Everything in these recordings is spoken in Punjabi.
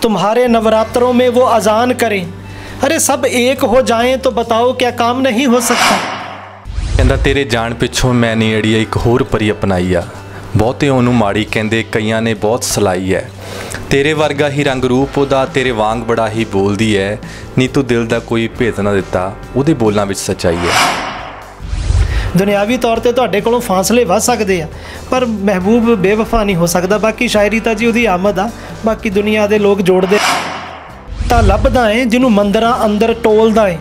तुम्हारे नवरात्रों में वो अजान करें, अरे सब एक हो जाएं तो बताओ क्या काम नहीं हो सकता। कहंदा तेरे जान पिछों मैं नहीं अड़िया एक होर परी अपनाई आ, बहुते ओनू माड़ी कहंदे कईयां ने बहुत सलाई है। तेरे वर्गा ही रंग रूप ओदा, तेरे वांग बड़ा ही बोलदी है, नी तू दिल दा कोई भेद ना दिता, उहदे बोलां विच सच्चाई है। दुनियावी तौर पर तुहाडे कोलों फासले वध सकते हैं पर महबूब बेवफा नहीं हो सकता। बाकी शायरी तो जी उहदी आमद आ, बाकी दुनिया के लोग जोड़ते तां लभदा है जिन्हों मंदिरां अंदर टोलदा है,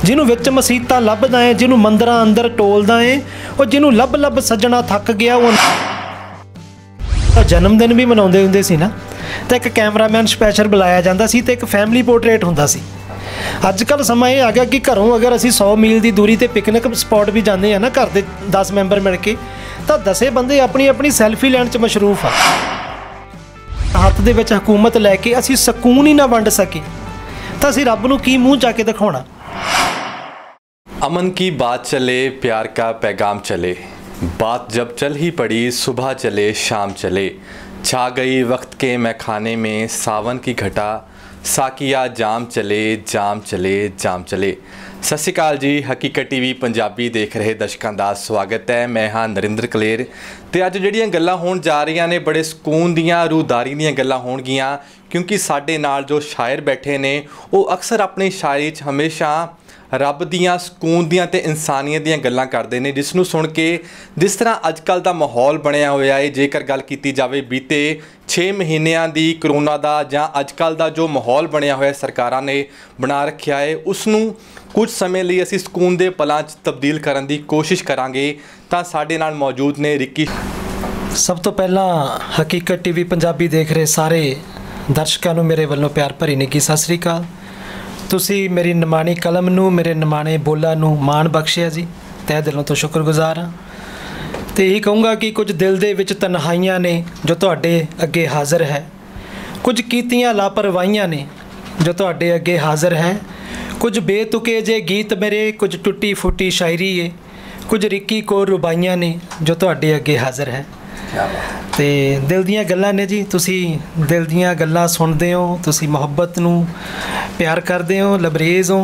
जिन्हों विच मसीतां लभदा है, जिन्हों मंदिरां अंदर टोलदा है, और जिन्हों लभ लभ सज्जणा थक गया वो जन्मदिन भी मनाउंदे हुंदे सी ना, तो एक कैमरामैन स्पैशल बुलाया जाता सी ते एक फैमिली पोर्ट्रेट हुंदा सी। अजकल समा ये आ गया कि घरों अगर असी 100 मील की दूरी पर पिकनिक स्पॉट भी जाते हैं ना, घर के 10 मैंबर मिल के, तो 10 बंदे अपनी अपनी सैल्फी लैण च मशरूफ आ। हत्थ दे विच हुकूमत लैके असी सकून ही ना वंड सके तो असी रब नूं की मूँह जाके दिखाउणा। अमन की बात चले, प्यार का पैगाम चले, बात जब चल ही पड़ी, सुबह चले शाम चले, छा गई वक्त के मैं खाने में सावन की घटा, साकिया जाम चले जाम चले जाम चले। सत श्री अकाल जी, हकीकत टीवी पंजाबी देख रहे दर्शकों का स्वागत है। मैं हाँ नरिंदर कलेर, तो अज जिहड़ियां गल्लां होण जा रही ने बड़े सुकून दियां रूहदारी दियां गल्लां होणगियां, क्योंकि साडे नाल जो शायर बैठे ने वो अक्सर अपनी शायरी च हमेशा रब दियां सुकून दियां ते इंसानियत दियां गल्लां करदे ने, जिसनूं सुन के जिस तरह अजकल दा माहौल बनया होया है। जेकर गल कीती जावे बीते 6 महीनों की करोना का जां अजकल दा जो माहौल बनया होया सरकारां ने बना रखा है, उसनूं कुछ समय लिए असी सुकून दे पलां च तब्दील करन दी कोशिश करांगे। तां साडे नाल मौजूद ने रिक्की। सब तो पहला हकीकत टीवी पंजाबी देख रहे सारे दर्शकों को मेरे वालों प्यार भरी निੱਘੀ सत श्री अकाल। तुसी मेरी निमाणी कलम नूं, मेरे निमाणे बोलां नूं माण बख्शिया जी, तह दिलों तो शुक्रगुजार हाँ। तो यही कहूँगा कि कुछ दिल दे विच तन्हाइयां ने जो तुहाडे अगे हाज़र है, कुछ कीतियां लापरवाहियां ने जो तुहाडे अगे हाज़र है, कुछ बेतुके जे गीत मेरे, कुछ टुटी फुटी शायरी है, कुछ रिक्की को रुबाइयां ने जो तुहाडे अगे हाज़र है। तो दिल दियां गल्लां ने जी, तुसी दिल दियां गल्लां सुनदे हो, तुसी मुहब्बत नूं प्यार करदे हो, लबरेज़ हो,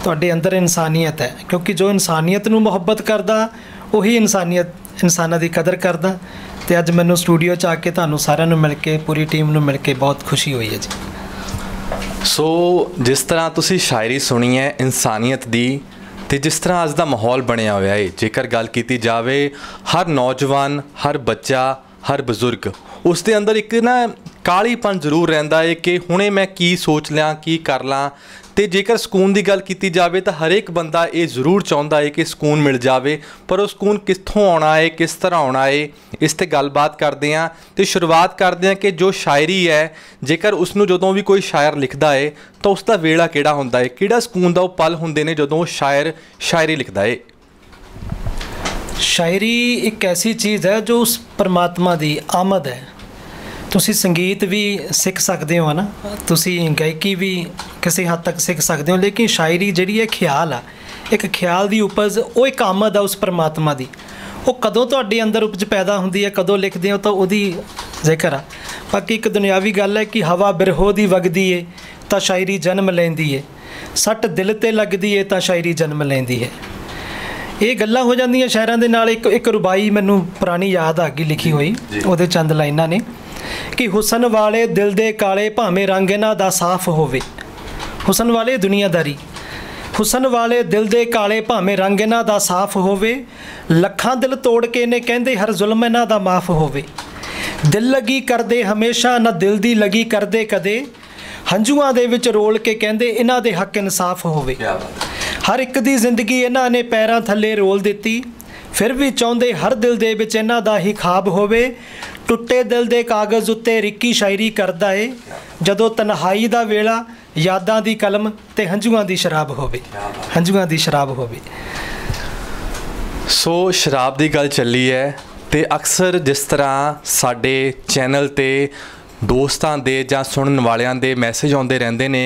तुहाडे अंदर इंसानियत है, क्योंकि जो इंसानियत नूं मुहब्बत करदा वही इंसानां दी कदर करदा। तो अज मैनूं स्टूडियो च आके तुहानूं सारिआं नूं मिल के, पूरी टीम नूं मिल के बहुत खुशी हुई है जी। सो जिस तरह तुसी शायरी सुनी है इंसानियत दी, तो जिस तरह अज का माहौल बनया होया है, जेकर गल की जाए हर नौजवान, हर बच्चा, हर बजुर्ग उसके अंदर एक ना कालीपन जरूर रहिंदा है कि हुणे मैं की सोच लिया, की कर ला। तो जेकर सुकून की गल की जाए तो हर एक बंदा ये जरूर चाहता है कि सुकून मिल जाए, पर वो सुकून कित्थों आना है, किस तरह आना है, इस ते गलबात करते हैं। तो शुरुआत करते हैं कि जो शायरी है, जेकर उसनूं जदों भी कोई शायर लिखता है तो उसका वेला किहड़ा हुंदा है, किहड़ा सुकून का वो पल हुंदे ने जदों शायर शायरी लिखता है। शायरी एक ऐसी चीज़ है जो उस परमात्मा की आमद है। तुसी संगीत भी सीख सकते हो ना, तुसी गायकी भी किसी हद तक सीख सकते हो, लेकिन शायरी जिहड़ी है ख्याल आ, एक ख्याल की उपज, वो एक आमद आ उस परमात्मा की। वो कदों तुहाडे अंदर उपज पैदा होंदी है, कदों लिखते हो तो उहदी जिक्र आ। बाकी एक दुनियावी गल है कि हवा बिरहो दी वगदी है तो शायरी जन्म लैंदी है, सट दिल ते लगदी है तो शायरी जन्म लैंदी है। ये गल्लां हो जांदियां शायरां दे नाल। एक रुबाई मैनूं पुरानी याद आ गई लिखी हुई, उहदे चंद लाइनां ने कि हुसन वाले दिल दे काले भावें रंग इन्हां दा साफ होवे। हुसन वाले दुनियादारी, हुसन वाले दिल दे काले भावें रंग इन्हां दा साफ होवे, लखां दिल तोड़ के ने कहंदे हर जुल्म इन्हां दा माफ़ होवे। दिल लगी करदे हमेशा ना दिल दी लगी करदे कदे, हंझूआं दे विच रोल के कहंदे इन्हां दे हक इंसाफ होवे। हर एक दी जिंदगी इन्हां ने पैरां थल्ले रोल दित्ती, फिर भी चाहुंदे हर दिल दे विच इन्हां दा ही खाब होवे। टुट्टे दिल दे कागज़ उत्ते रिक्की शायरी करदा है, जदों तन्हाई दा वेला यादां दी कलम ते हंझूआं दी शराब होवे, हंझूआं दी शराब होवे। सो शराब की गल चली है, तो अक्सर जिस तरह साडे चैनल ते दोस्तां दे जां सुनन वालियां दे मैसेज आउंदे रहिंदे ने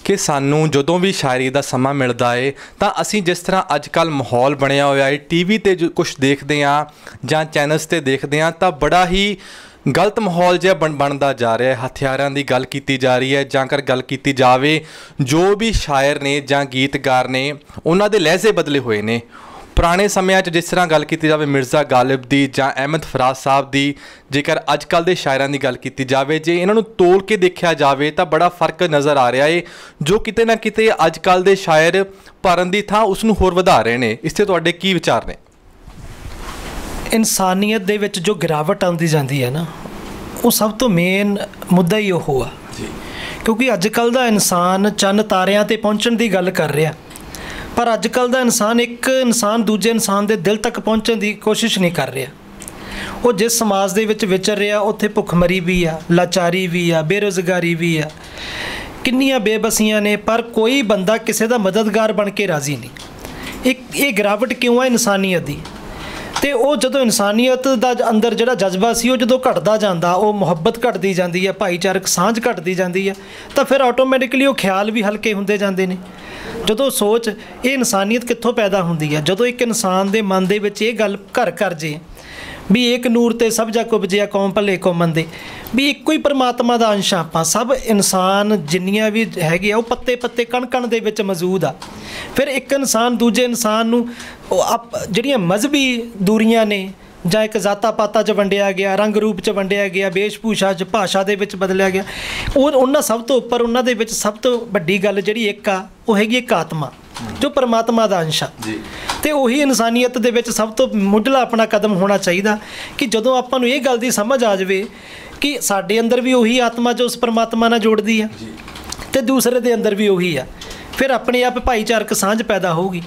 कि सानूं जदों भी शायरी दा समा मिलदा है तां असीं जिस तरह अजकल माहौल बनया होया है, टीवी ते जो कुछ देखदे हां जां चैनल्स ते देखदे हां तां बड़ा ही गलत माहौल जिहा बनता जा रहा है, हथियारों की गल की जा रही है, जां कर गल की जाए जो भी शायर ने जां गीतकार ने उन्हां दे लहजे बदले हुए ने। पुराने समय जिस तरह गल की जाए मिर्ज़ा गालिब की जां अहमद फराज साहब की, जेकर अजकल के शायरां की गल की जाए, जे इन्हों तोल के देखा जाए तो बड़ा फर्क नज़र आ रहा है, जो किते ना किते अजकल के शायर भरन की थां उसनूं होर वधा रहे हैं। इस ते तुहाडे की विचार ने? इंसानियत दे विच जो गिरावट आती जाती है ना, वो सब तो मेन मुद्दा ही वो आ, क्योंकि अजकल का इंसान चंद तारियां ते पहुँचण की गल कर रहा, पर अजकल का इंसान एक इंसान दूजे इंसान के दिल तक पहुँचने की कोशिश नहीं कर रहा। वो जिस समाज दे विच विचर रहा उत्थे भुखमरी भी आ, लाचारी भी आ, बेरोज़गारी भी आ, किन्नियां बेबसियां ने, पर कोई बंदा किसी का मददगार बन के राजी नहीं। एक ये गिरावट क्यों है इंसानियत की? तो वो जो इंसानियत का अंदर जो जज्बा से वो जो घटता जाता, वो मुहब्बत घटती जाती है, भाईचारक सांझ घटती जाती है, तो फिर ऑटोमैटिकली वो ख्याल भी हल्के होंदे जाते हैं। जो सोच ये इंसानियत कित्थों पैदा होंदी है? जो एक इंसान के मन दे विच ये गल घर कर जे भी एक नूर ते सब जग उपजिया कौम भले को मंदे, भी एक ही परमात्मा का अंश आपां सब इंसान जिन्नियां भी हैगे आ, वो पत्ते पत्ते कण कण दे विच मौजूद आ। फिर एक इंसान दूजे इंसान नूं जिहड़ियां मजहबी दूरियां ने, जां एक जाता पाता च वंडिया गया, रंग रूप च वंडिया गया, वेशभूषा च भाषा दे विच बदलिया गया, उन्हां सब तो उपर उन्हां दे विच सब तो वड्डी गल जिहड़ी एक आ वो हैगी एक आत्मा जो परमात्मा का अंश आ। तो उही इंसानियत दे विच सब तो मुढ़ला अपना कदम होना चाहिए कि जदों आपां नूं इह गल दी समझ आ जाए कि साडे अंदर भी उही आत्मा जो उस परमात्मा नाल जोड़दी है तो दूसरे दे अंदर भी उही आ, फिर अपने आप भाईचारक सांझ पैदा होगी।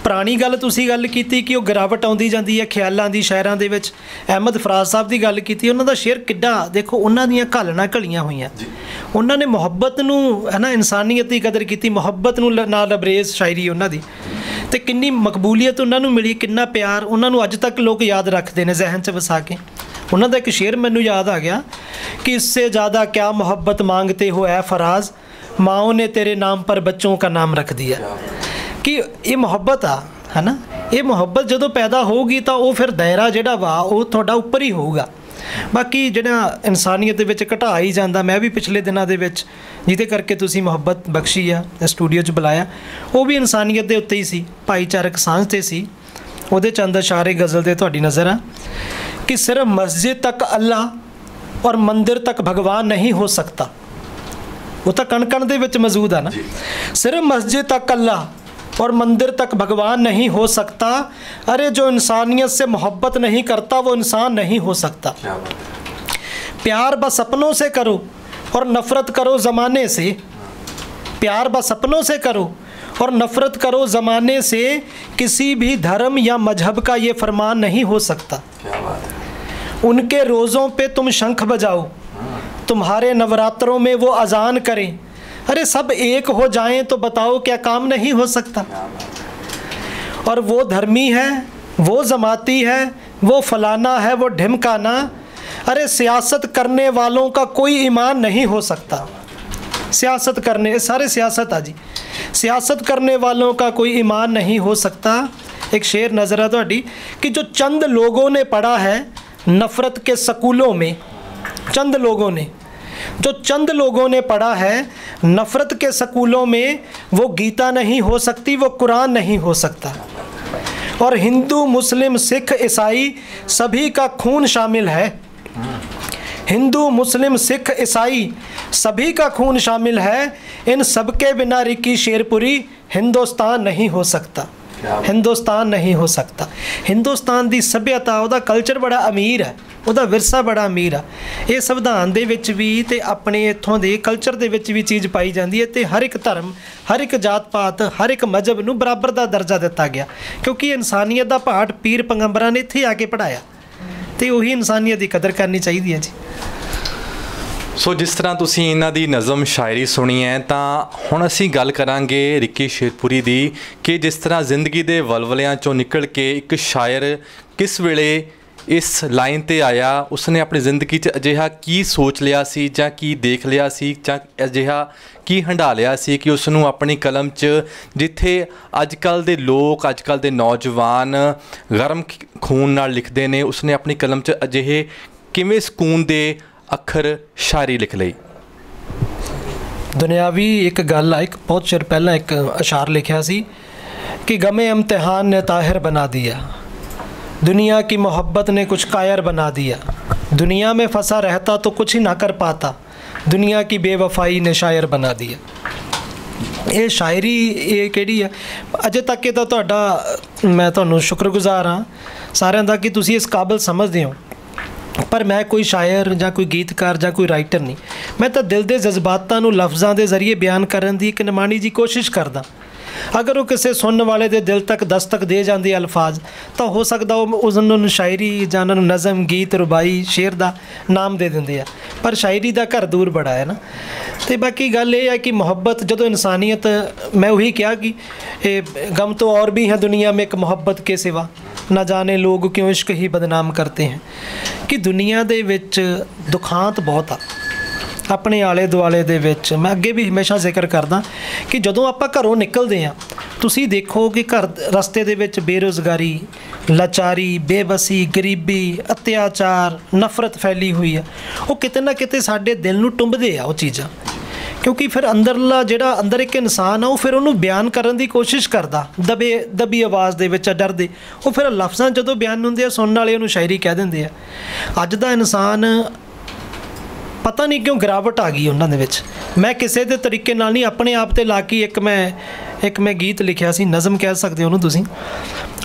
पुरानी गल तुसीं गल कीती कि वो गिरावट आउंदी जांदी है ख्यालां दी, शायरां दे विच अहमद फराज साहब की गल कीती, उन्हां दा शेर किड्डा देखो, उन्हां दीयां घालना घलियां होईयां, उन्हां ने मुहब्बत नूं है ना, इंसानियत की कदर की, मुहब्बत नूं नाल लबरेज़ शायरी उन्हां दी, ते किन्नी मकबूलीयत उन्हां नूं मिली, किन्ना प्यार उन्हां नूं अज तक लोग याद रखते हैं जहन च वसा के। उन्हां दा एक शेर मैनूं याद आ गया कि इससे ज़्यादा क्या मोहब्बत मांगते हो ऐ फराज, माओ ने तेरे नाम पर बच्चों का नाम रख दिया। कि ये मुहब्बत आ, है ना, ये मुहब्बत जो पैदा होगी तो वो फिर दायरा जिहड़ा वा वो तुहाडा उपर ही होगा। बाकी जिहड़ा इंसानियत दे विच घटा ही जाता, मैं भी पिछले दिनों दे विच जिहदे करके तुसीं मुहब्बत बख्शी आ स्टूडियो च बुलाया, वो भी इंसानियत दे उत्ते ही सी, भाईचारक सांझ ते सी। उहदे चंद इशारे गज़ल दे तुहाडी नज़र आ कि सिर्फ मस्जिद तक अल्लाह और मंदिर तक भगवान नहीं हो सकता, वो तो कण कण दे विच मौजूद है ना। सिर्फ मस्जिद तक अल्लाह और मंदिर तक भगवान नहीं हो सकता, अरे जो इंसानियत से मोहब्बत नहीं करता वो इंसान नहीं हो सकता। प्यार बस सपनों से करो और नफ़रत करो ज़माने से, प्यार बस सपनों से करो और नफ़रत करो ज़माने से, किसी भी धर्म या मजहब का ये फरमान नहीं हो सकता। उनके रोज़ों पे तुम शंख बजाओ, तुम्हारे नवरात्रों में वो अजान करें, अरे सब एक हो जाएं तो बताओ क्या काम नहीं हो सकता। और वो धर्मी है, वो जमाती है, वो फलाना है, वो ढिमकाना, अरे सियासत करने वालों का कोई ईमान नहीं हो सकता। सियासत करने सारे सियासत आ जी, सियासत करने वालों का कोई ईमान नहीं हो सकता। एक शेर नज़र आ तुहाडी कि जो चंद लोगों ने पढ़ा है नफ़रत के स्कूलों में, चंद लोगों ने, जो चंद लोगों ने पढ़ा है नफ़रत के स्कूलों में, वो गीता नहीं हो सकती, वो कुरान नहीं हो सकता। और हिंदू मुस्लिम सिख ईसाई सभी का खून शामिल है, हिंदू मुस्लिम सिख ईसाई सभी का खून शामिल है, इन सब के बिना रिकी शेरपुरी हिंदुस्तान नहीं हो सकता, हिंदुस्तान नहीं हो सकता। हिंदुस्तान की सभ्यता उहदा कल्चर बड़ा अमीर है, उहदा विरसा बड़ा अमीर है। ये संविधान दे विच भी ते अपने इत्थों दे कल्चर दे विच भी चीज़ पाई जाती है, ते हर एक धर्म, हर एक जात पात, हर एक मजहब नूं बराबर का दर्जा दिता गया, क्योंकि इंसानियत का पाठ पीर पैगंबरां ने इत्थे आके पढ़ाया, तो उही इंसानियत की कदर करनी चाहिए है जी। सो जिस तरह तुसीं इन्हां दी नज़म शायरी सुनी है, तो हुण असीं गल करांगे रिकी शेरपुरी दी कि जिस तरह जिंदगी दे वलवलियां चों निकल के एक शायर किस वेले इस लाइन ते आया, उसने अपनी जिंदगी च अजिहा की सोच लिया सी, जां की देख लिया सी, जां अजिहा की हंडा लिया सी कि उसनूं अपनी कलम च, जिथे अजकल दे लोग, अजकल दे नौजवान गर्म खून नाल लिखते हैं, उसने अपनी कलम च अजिहे किवें ਸਕੂਨ ਦੇ ਅੱਖਰ ਸ਼ਾਇਰੀ ਲਿਖ ਲਈ? ਦੁਨਿਆਵੀ ਇੱਕ ਗੱਲ ਆ, ਇੱਕ ਬਹੁਤ ਚਿਰ ਪਹਿਲਾਂ ਇੱਕ ਅਸ਼ਾਰ ਲਿਖਿਆ ਸੀ कि गमे इम्तिहान ने ताहिर बना दिया, दुनिया की मोहब्बत ने कुछ कायर बना दिया, दुनिया में फंसा रहता तो कुछ ही ना कर पाता, दुनिया की बेवफाई ने शायर बना दिया। ਇਹ ਸ਼ਾਇਰੀ ਇਹ ਕਿਹੜੀ ਆ? ਅਜੇ ਤੱਕ ਇਹ ਤਾਂ ਤੁਹਾਡਾ ਮੈਂ ਤੁਹਾਨੂੰ ਸ਼ੁਕਰਗੁਜ਼ਾਰ ਹਾਂ ਸਾਰਿਆਂ ਦਾ ਕਿ ਤੁਸੀਂ ਇਸ ਕਾਬਲ ਸਮਝਦੇ ਹੋ, ਪਰ ਮੈਂ ਕੋਈ ਸ਼ਾਇਰ ਜਾਂ ਕੋਈ ਗੀਤਕਾਰ ਜਾਂ ਕੋਈ ਰਾਈਟਰ ਨਹੀਂ। ਮੈਂ ਤਾਂ ਦਿਲ ਦੇ ਜਜ਼ਬਾਤਾਂ ਨੂੰ ਲਫ਼ਜ਼ਾਂ ਦੇ ਜ਼ਰੀਏ ਬਿਆਨ ਕਰਨ ਦੀ ਇੱਕ ਨਿਮਾਣੀ ਜੀ ਕੋਸ਼ਿਸ਼ ਕਰਦਾ। ਅਗਰ ਉਹ ਕਿਸੇ ਸੁਣਨ ਵਾਲੇ ਦੇ ਦਿਲ ਤੱਕ ਦਸਤਕ ਦੇ ਜਾਂਦੇ ਅਲਫਾਜ਼ ਤਾਂ ਹੋ ਸਕਦਾ ਉਹ ਉਹਨਾਂ ਨੂੰ ਸ਼ਾਇਰੀ ਜਾਂ ਉਹਨਾਂ ਨੂੰ ਨਜ਼ਮ, ਗੀਤ, ਰੁਬਾਈ, ਸ਼ੇਰ ਦਾ ਨਾਮ ਦੇ ਦਿੰਦੇ ਆ, ਪਰ ਸ਼ਾਇਰੀ ਦਾ ਘਰ ਦੂਰ ਬੜਾ ਹੈ ਨਾ। ਅਤੇ ਬਾਕੀ ਗੱਲ ਇਹ ਹੈ ਕਿ ਮੁਹੱਬਤ ਜਦੋਂ ਇਨਸਾਨੀਅਤ, ਮੈਂ ਉਹੀ ਕਿਹਾ ਕਿ ਇਹ ਗਮ ਤੋਂ ਔਰ ਵੀ ਹੈ ਦੁਨੀਆ ਮੇਂ ਇੱਕ ਮੁਹੱਬਤ ਕੇ ਸਿਵਾ, ਨਾ ਜਾਣੇ ਲੋਕ ਕਿਉਂ ਇਸ਼ਕ ਹੀ ਬਦਨਾਮ ਕਰਤੇ ਹੈ। ਕਿ ਦੁਨੀਆ ਦੇ ਵਿੱਚ ਦੁਖਾਂਤ ਬਹੁਤ ਆ ਆਪਣੇ ਆਲੇ ਦੁਆਲੇ ਦੇ ਵਿੱਚ। ਮੈਂ ਅੱਗੇ ਵੀ ਹਮੇਸ਼ਾ ਜ਼ਿਕਰ ਕਰਦਾ ਕਿ ਜਦੋਂ ਆਪਾਂ ਘਰੋਂ ਨਿਕਲਦੇ ਹਾਂ ਤੁਸੀਂ ਦੇਖੋ ਕਿ ਘਰ ਰਸਤੇ ਦੇ ਵਿੱਚ ਬੇਰੁਜ਼ਗਾਰੀ, ਲਾਚਾਰੀ, ਬੇਬਸੀ, ਗਰੀਬੀ, ਅਤਿਆਚਾਰ, ਨਫ਼ਰਤ ਫੈਲੀ ਹੋਈ ਆ। ਉਹ ਕਿਤੇ ਨਾ ਕਿਤੇ ਸਾਡੇ ਦਿਲ ਨੂੰ ਟੁੰਬਦੇ ਆ ਉਹ ਚੀਜ਼ਾਂ, ਕਿਉਂਕਿ ਫਿਰ ਅੰਦਰਲਾ ਜਿਹੜਾ ਅੰਦਰ ਇੱਕ ਇਨਸਾਨ ਆ ਉਹ ਫਿਰ ਉਹਨੂੰ ਬਿਆਨ ਕਰਨ ਦੀ ਕੋਸ਼ਿਸ਼ ਕਰਦਾ ਦਬੀ ਆਵਾਜ਼ ਦੇ ਵਿੱਚ, ਡਰਦੇ। ਉਹ ਫਿਰ ਲਫ਼ਜ਼ਾਂ ਜਦੋਂ ਬਿਆਨ ਹੁੰਦੇ ਆ ਸੁਣਨ ਵਾਲੇ ਉਹਨੂੰ ਸ਼ਾਇਰੀ ਕਹਿ ਦਿੰਦੇ ਆ। ਅੱਜ ਦਾ ਇਨਸਾਨ ਪਤਾ ਨਹੀਂ ਕਿਉਂ ਗਿਰਾਵਟ ਆ ਗਈ ਉਹਨਾਂ ਦੇ ਵਿੱਚ। ਮੈਂ ਕਿਸੇ ਦੇ ਤਰੀਕੇ ਨਾਲ ਨਹੀਂ, ਆਪਣੇ ਆਪ 'ਤੇ ਲਾ ਕੇ ਇੱਕ ਮੈਂ ਗੀਤ ਲਿਖਿਆ ਸੀ, ਨਜ਼ਮ ਕਹਿ ਸਕਦੇ ਹੋ ਉਹਨੂੰ ਤੁਸੀਂ।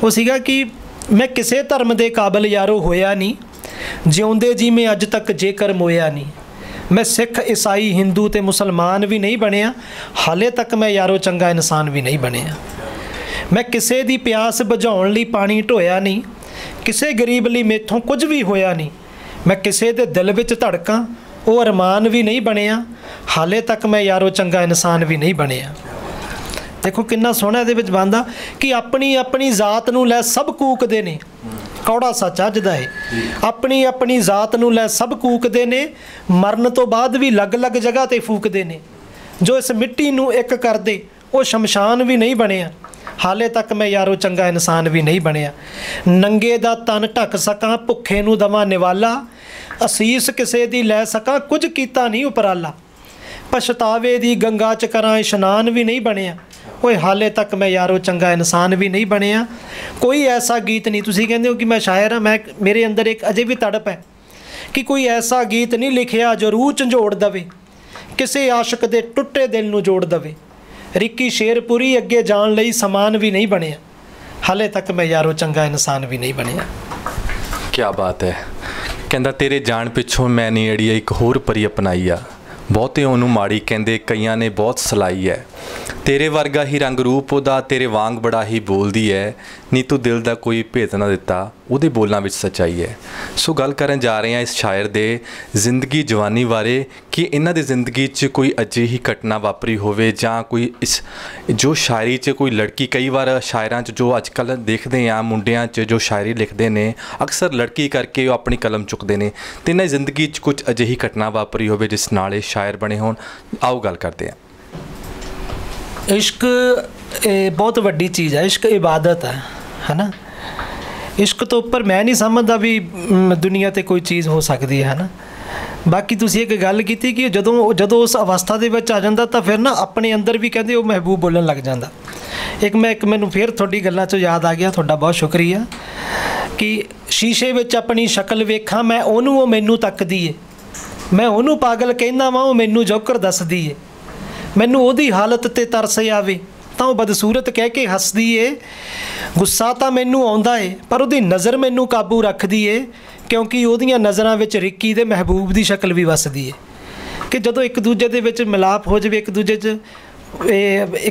ਉਹ ਸੀਗਾ ਕਿ ਮੈਂ ਕਿਸੇ ਧਰਮ ਦੇ ਕਾਬਲ ਯਾਰੋ ਹੋਇਆ ਨਹੀਂ, ਜਿਉਂਦੇ ਜੀ ਮੈਂ ਅੱਜ ਤੱਕ ਜੇਕਰ ਮੋਇਆ ਨਹੀਂ। ਮੈਂ ਸਿੱਖ, ਈਸਾਈ, ਹਿੰਦੂ ਅਤੇ ਮੁਸਲਮਾਨ ਵੀ ਨਹੀਂ ਬਣਿਆ, ਹਾਲੇ ਤੱਕ ਮੈਂ ਯਾਰੋ ਚੰਗਾ ਇਨਸਾਨ ਵੀ ਨਹੀਂ ਬਣਿਆ। ਮੈਂ ਕਿਸੇ ਦੀ ਪਿਆਸ ਬੁਝਾਉਣ ਲਈ ਪਾਣੀ ਢੋਇਆ ਨਹੀਂ, ਕਿਸੇ ਗਰੀਬ ਲਈ ਮੈਥੋਂ ਕੁਝ ਵੀ ਹੋਇਆ ਨਹੀਂ। ਮੈਂ ਕਿਸੇ ਦੇ ਦਿਲ ਵਿੱਚ ਧੜਕਾਂ ਉਹ ਅਰਮਾਨ ਵੀ ਨਹੀਂ ਬਣਿਆ, ਹਾਲੇ ਤੱਕ ਮੈਂ ਯਾਰੋ ਚੰਗਾ ਇਨਸਾਨ ਵੀ ਨਹੀਂ ਬਣਿਆ। ਦੇਖੋ ਕਿੰਨਾ ਸੋਹਣਾ ਇਹਦੇ ਵਿੱਚ ਬਣਦਾ ਕਿ ਆਪਣੀ ਜ਼ਾਤ ਨੂੰ ਲੈ ਸਭ ਕੂਕਦੇ ਨੇ, ਕੌੜਾ ਸੱਚ ਅੱਜ ਦਾ ਹੈ। ਆਪਣੀ ਜ਼ਾਤ ਨੂੰ ਲੈ ਸਭ ਕੂਕਦੇ ਨੇ, ਮਰਨ ਤੋਂ ਬਾਅਦ ਵੀ ਅਲੱਗ-ਅਲੱਗ ਜਗ੍ਹਾ 'ਤੇ ਫੂਕਦੇ ਨੇ। ਜੋ ਇਸ ਮਿੱਟੀ ਨੂੰ ਇੱਕ ਕਰਦੇ ਉਹ ਸ਼ਮਸ਼ਾਨ ਵੀ ਨਹੀਂ ਬਣਿਆ, ਹਾਲੇ ਤੱਕ ਮੈਂ ਯਾਰੋ ਚੰਗਾ ਇਨਸਾਨ ਵੀ ਨਹੀਂ ਬਣਿਆ। ਨੰਗੇ ਦਾ ਤਨ ਢੱਕ ਸਕਾਂ, ਭੁੱਖੇ ਨੂੰ ਦੇਵਾਂ ਨਿਵਾਲਾ, ਅਸੀਸ ਕਿਸੇ ਦੀ ਲੈ ਸਕਾਂ, ਕੁਝ ਕੀਤਾ ਨਹੀਂ ਉਪਰਾਲਾ। ਪਛਤਾਵੇ ਦੀ ਗੰਗਾ 'ਚ ਕਰਾਂ ਇਸ਼ਨਾਨ ਵੀ ਨਹੀਂ ਬਣਿਆ, ਓਏ ਹਾਲੇ ਤੱਕ ਮੈਂ ਯਾਰੋ ਚੰਗਾ ਇਨਸਾਨ ਵੀ ਨਹੀਂ ਬਣਿਆ। ਕੋਈ ਐਸਾ ਗੀਤ ਨਹੀਂ, ਤੁਸੀਂ ਕਹਿੰਦੇ ਹੋ ਕਿ ਮੈਂ ਸ਼ਾਇਰ ਹਾਂ, ਮੇਰੇ ਅੰਦਰ ਇੱਕ ਅਜੇ ਵੀ ਤੜਪ ਹੈ ਕਿ ਕੋਈ ਐਸਾ ਗੀਤ ਨਹੀਂ ਲਿਖਿਆ ਜੋ ਰੂਹ ਝੰਜੋੜ ਦਵੇ, ਕਿਸੇ ਆਸ਼ਿਕ ਦੇ ਟੁੱਟੇ ਦਿਲ ਨੂੰ ਜੋੜ ਦਵੇ। ਰਿੱਕੀ ਸ਼ੇਰਪੁਰੀ ਅੱਗੇ ਜਾਣ ਲਈ ਸਮਾਨ ਵੀ ਨਹੀਂ ਬਣਿਆ, ਹਾਲੇ ਤੱਕ ਮੈਂ ਯਾਰੋ ਚੰਗਾ ਇਨਸਾਨ ਵੀ ਨਹੀਂ ਬਣਿਆ। ਕਿਆ ਬਾਤ ਹੈ। ਕਹਿੰਦਾ ਤੇਰੇ ਜਾਣ ਪਿੱਛੋਂ ਮੈਂ ਨੀ ਅੜੀਏ ਇੱਕ ਹੋਰ ਪਰੀ ਅਪਣਾਈ ਆ, ਬਹੁਤੇ ਉਹਨੂੰ ਮਾੜੀ ਕਹਿੰਦੇ, ਕਈਆਂ ਨੇ ਬਹੁਤ ਸਲਾਈ ਹੈ। ਤੇਰੇ ਵਰਗਾ ਹੀ ਰੰਗ ਰੂਪ ਉਹਦਾ, ਤੇਰੇ ਵਾਂਗ ਬੜਾ ਹੀ ਬੋਲਦੀ ਹੈ, ਨੀ ਤੂੰ ਦਿਲ ਦਾ ਕੋਈ ਭੇਤ ਨਾ ਦਿੱਤਾ, ਉਹਦੇ ਬੋਲਾਂ ਵਿੱਚ ਸੱਚਾਈ ਹੈ। ਸੋ ਗੱਲ ਕਰਨ ਜਾ ਰਹੇ ਹਾਂ ਇਸ ਸ਼ਾਇਰ ਦੇ ਜ਼ਿੰਦਗੀ ਜਵਾਨੀ ਬਾਰੇ ਕਿ ਇਹਨਾਂ ਦੀ ਜ਼ਿੰਦਗੀ 'ਚ ਕੋਈ ਅਜਿਹੀ ਘਟਨਾ ਵਾਪਰੀ ਹੋਵੇ ਜਾਂ ਕੋਈ ਇਸ ਜੋ ਸ਼ਾਇਰੀ 'ਚ ਕੋਈ ਲੜਕੀ, ਕਈ ਵਾਰ ਸ਼ਾਇਰਾਂ 'ਚ ਜੋ ਅੱਜ ਕੱਲ੍ਹ ਦੇਖਦੇ ਹਾਂ ਮੁੰਡਿਆਂ 'ਚ ਜੋ ਸ਼ਾਇਰੀ ਲਿਖਦੇ ਨੇ ਅਕਸਰ ਲੜਕੀ ਕਰਕੇ ਉਹ ਆਪਣੀ ਕਲਮ ਚੁੱਕਦੇ ਨੇ, ਅਤੇ ਇਹਨਾਂ ਦੀ ਜ਼ਿੰਦਗੀ 'ਚ ਕੁਝ ਅਜਿਹੀ ਘਟਨਾ ਵਾਪਰੀ ਹੋਵੇ ਜਿਸ ਨਾਲ ਇਹ ਸ਼ਾਇਰ ਬਣੇ ਹੋਣ। ਆਓ ਗੱਲ ਕਰਦੇ ਹਾਂ। ਇਸ਼ਕ ਇਹ ਬਹੁਤ ਵੱਡੀ ਚੀਜ਼ ਹੈ, ਇਸ਼ਕ ਇਬਾਦਤ ਹੈ ਨਾ। ਇਸ਼ਕ ਤੋਂ ਉੱਪਰ ਮੈਂ ਨਹੀਂ ਸਮਝਦਾ ਵੀ ਦੁਨੀਆ 'ਤੇ ਕੋਈ ਚੀਜ਼ ਹੋ ਸਕਦੀ ਹੈ ਨਾ। ਬਾਕੀ ਤੁਸੀਂ ਇੱਕ ਗੱਲ ਕੀਤੀ ਕਿ ਜਦੋਂ ਉਸ ਅਵਸਥਾ ਦੇ ਵਿੱਚ ਆ ਜਾਂਦਾ ਤਾਂ ਫਿਰ ਨਾ ਆਪਣੇ ਅੰਦਰ ਵੀ ਕਹਿੰਦੇ ਉਹ ਮਹਿਬੂਬ ਬੋਲਣ ਲੱਗ ਜਾਂਦਾ। ਮੈਨੂੰ ਫਿਰ ਤੁਹਾਡੀ ਗੱਲਾਂ 'ਚੋਂ ਯਾਦ ਆ ਗਿਆ, ਤੁਹਾਡਾ ਬਹੁਤ ਸ਼ੁਕਰੀਆ। ਕਿ ਸ਼ੀਸ਼ੇ ਵਿੱਚ ਆਪਣੀ ਸ਼ਕਲ ਵੇਖਾਂ ਮੈਂ ਉਹਨੂੰ, ਉਹ ਮੈਨੂੰ ਤੱਕਦੀ ਏ, ਮੈਂ ਉਹਨੂੰ ਪਾਗਲ ਕਹਿੰਦਾ ਵਾਂ, ਉਹ ਮੈਨੂੰ ਜੋਕਰ ਦੱਸਦੀ ਏ। ਮੈਨੂੰ ਉਹਦੀ ਹਾਲਤ 'ਤੇ ਤਰਸ ਆਵੇ ਤਾਂ ਉਹ ਬਦਸੂਰਤ ਕਹਿ ਕੇ ਹੱਸਦੀ ਏ। ਗੁੱਸਾ ਤਾਂ ਮੈਨੂੰ ਆਉਂਦਾ ਏ ਪਰ ਉਹਦੀ ਨਜ਼ਰ ਮੈਨੂੰ ਕਾਬੂ ਰੱਖਦੀ ਏ, ਕਿਉਂਕਿ ਉਹਦੀਆਂ ਨਜ਼ਰਾਂ ਵਿੱਚ ਰਿੱਕੀ ਦੇ ਮਹਿਬੂਬ ਦੀ ਸ਼ਕਲ ਵੀ ਵੱਸਦੀ ਏ। ਕਿ ਜਦੋਂ ਇੱਕ ਦੂਜੇ ਦੇ ਵਿੱਚ ਮਿਲਾਪ ਹੋ ਜਾਵੇ, ਇੱਕ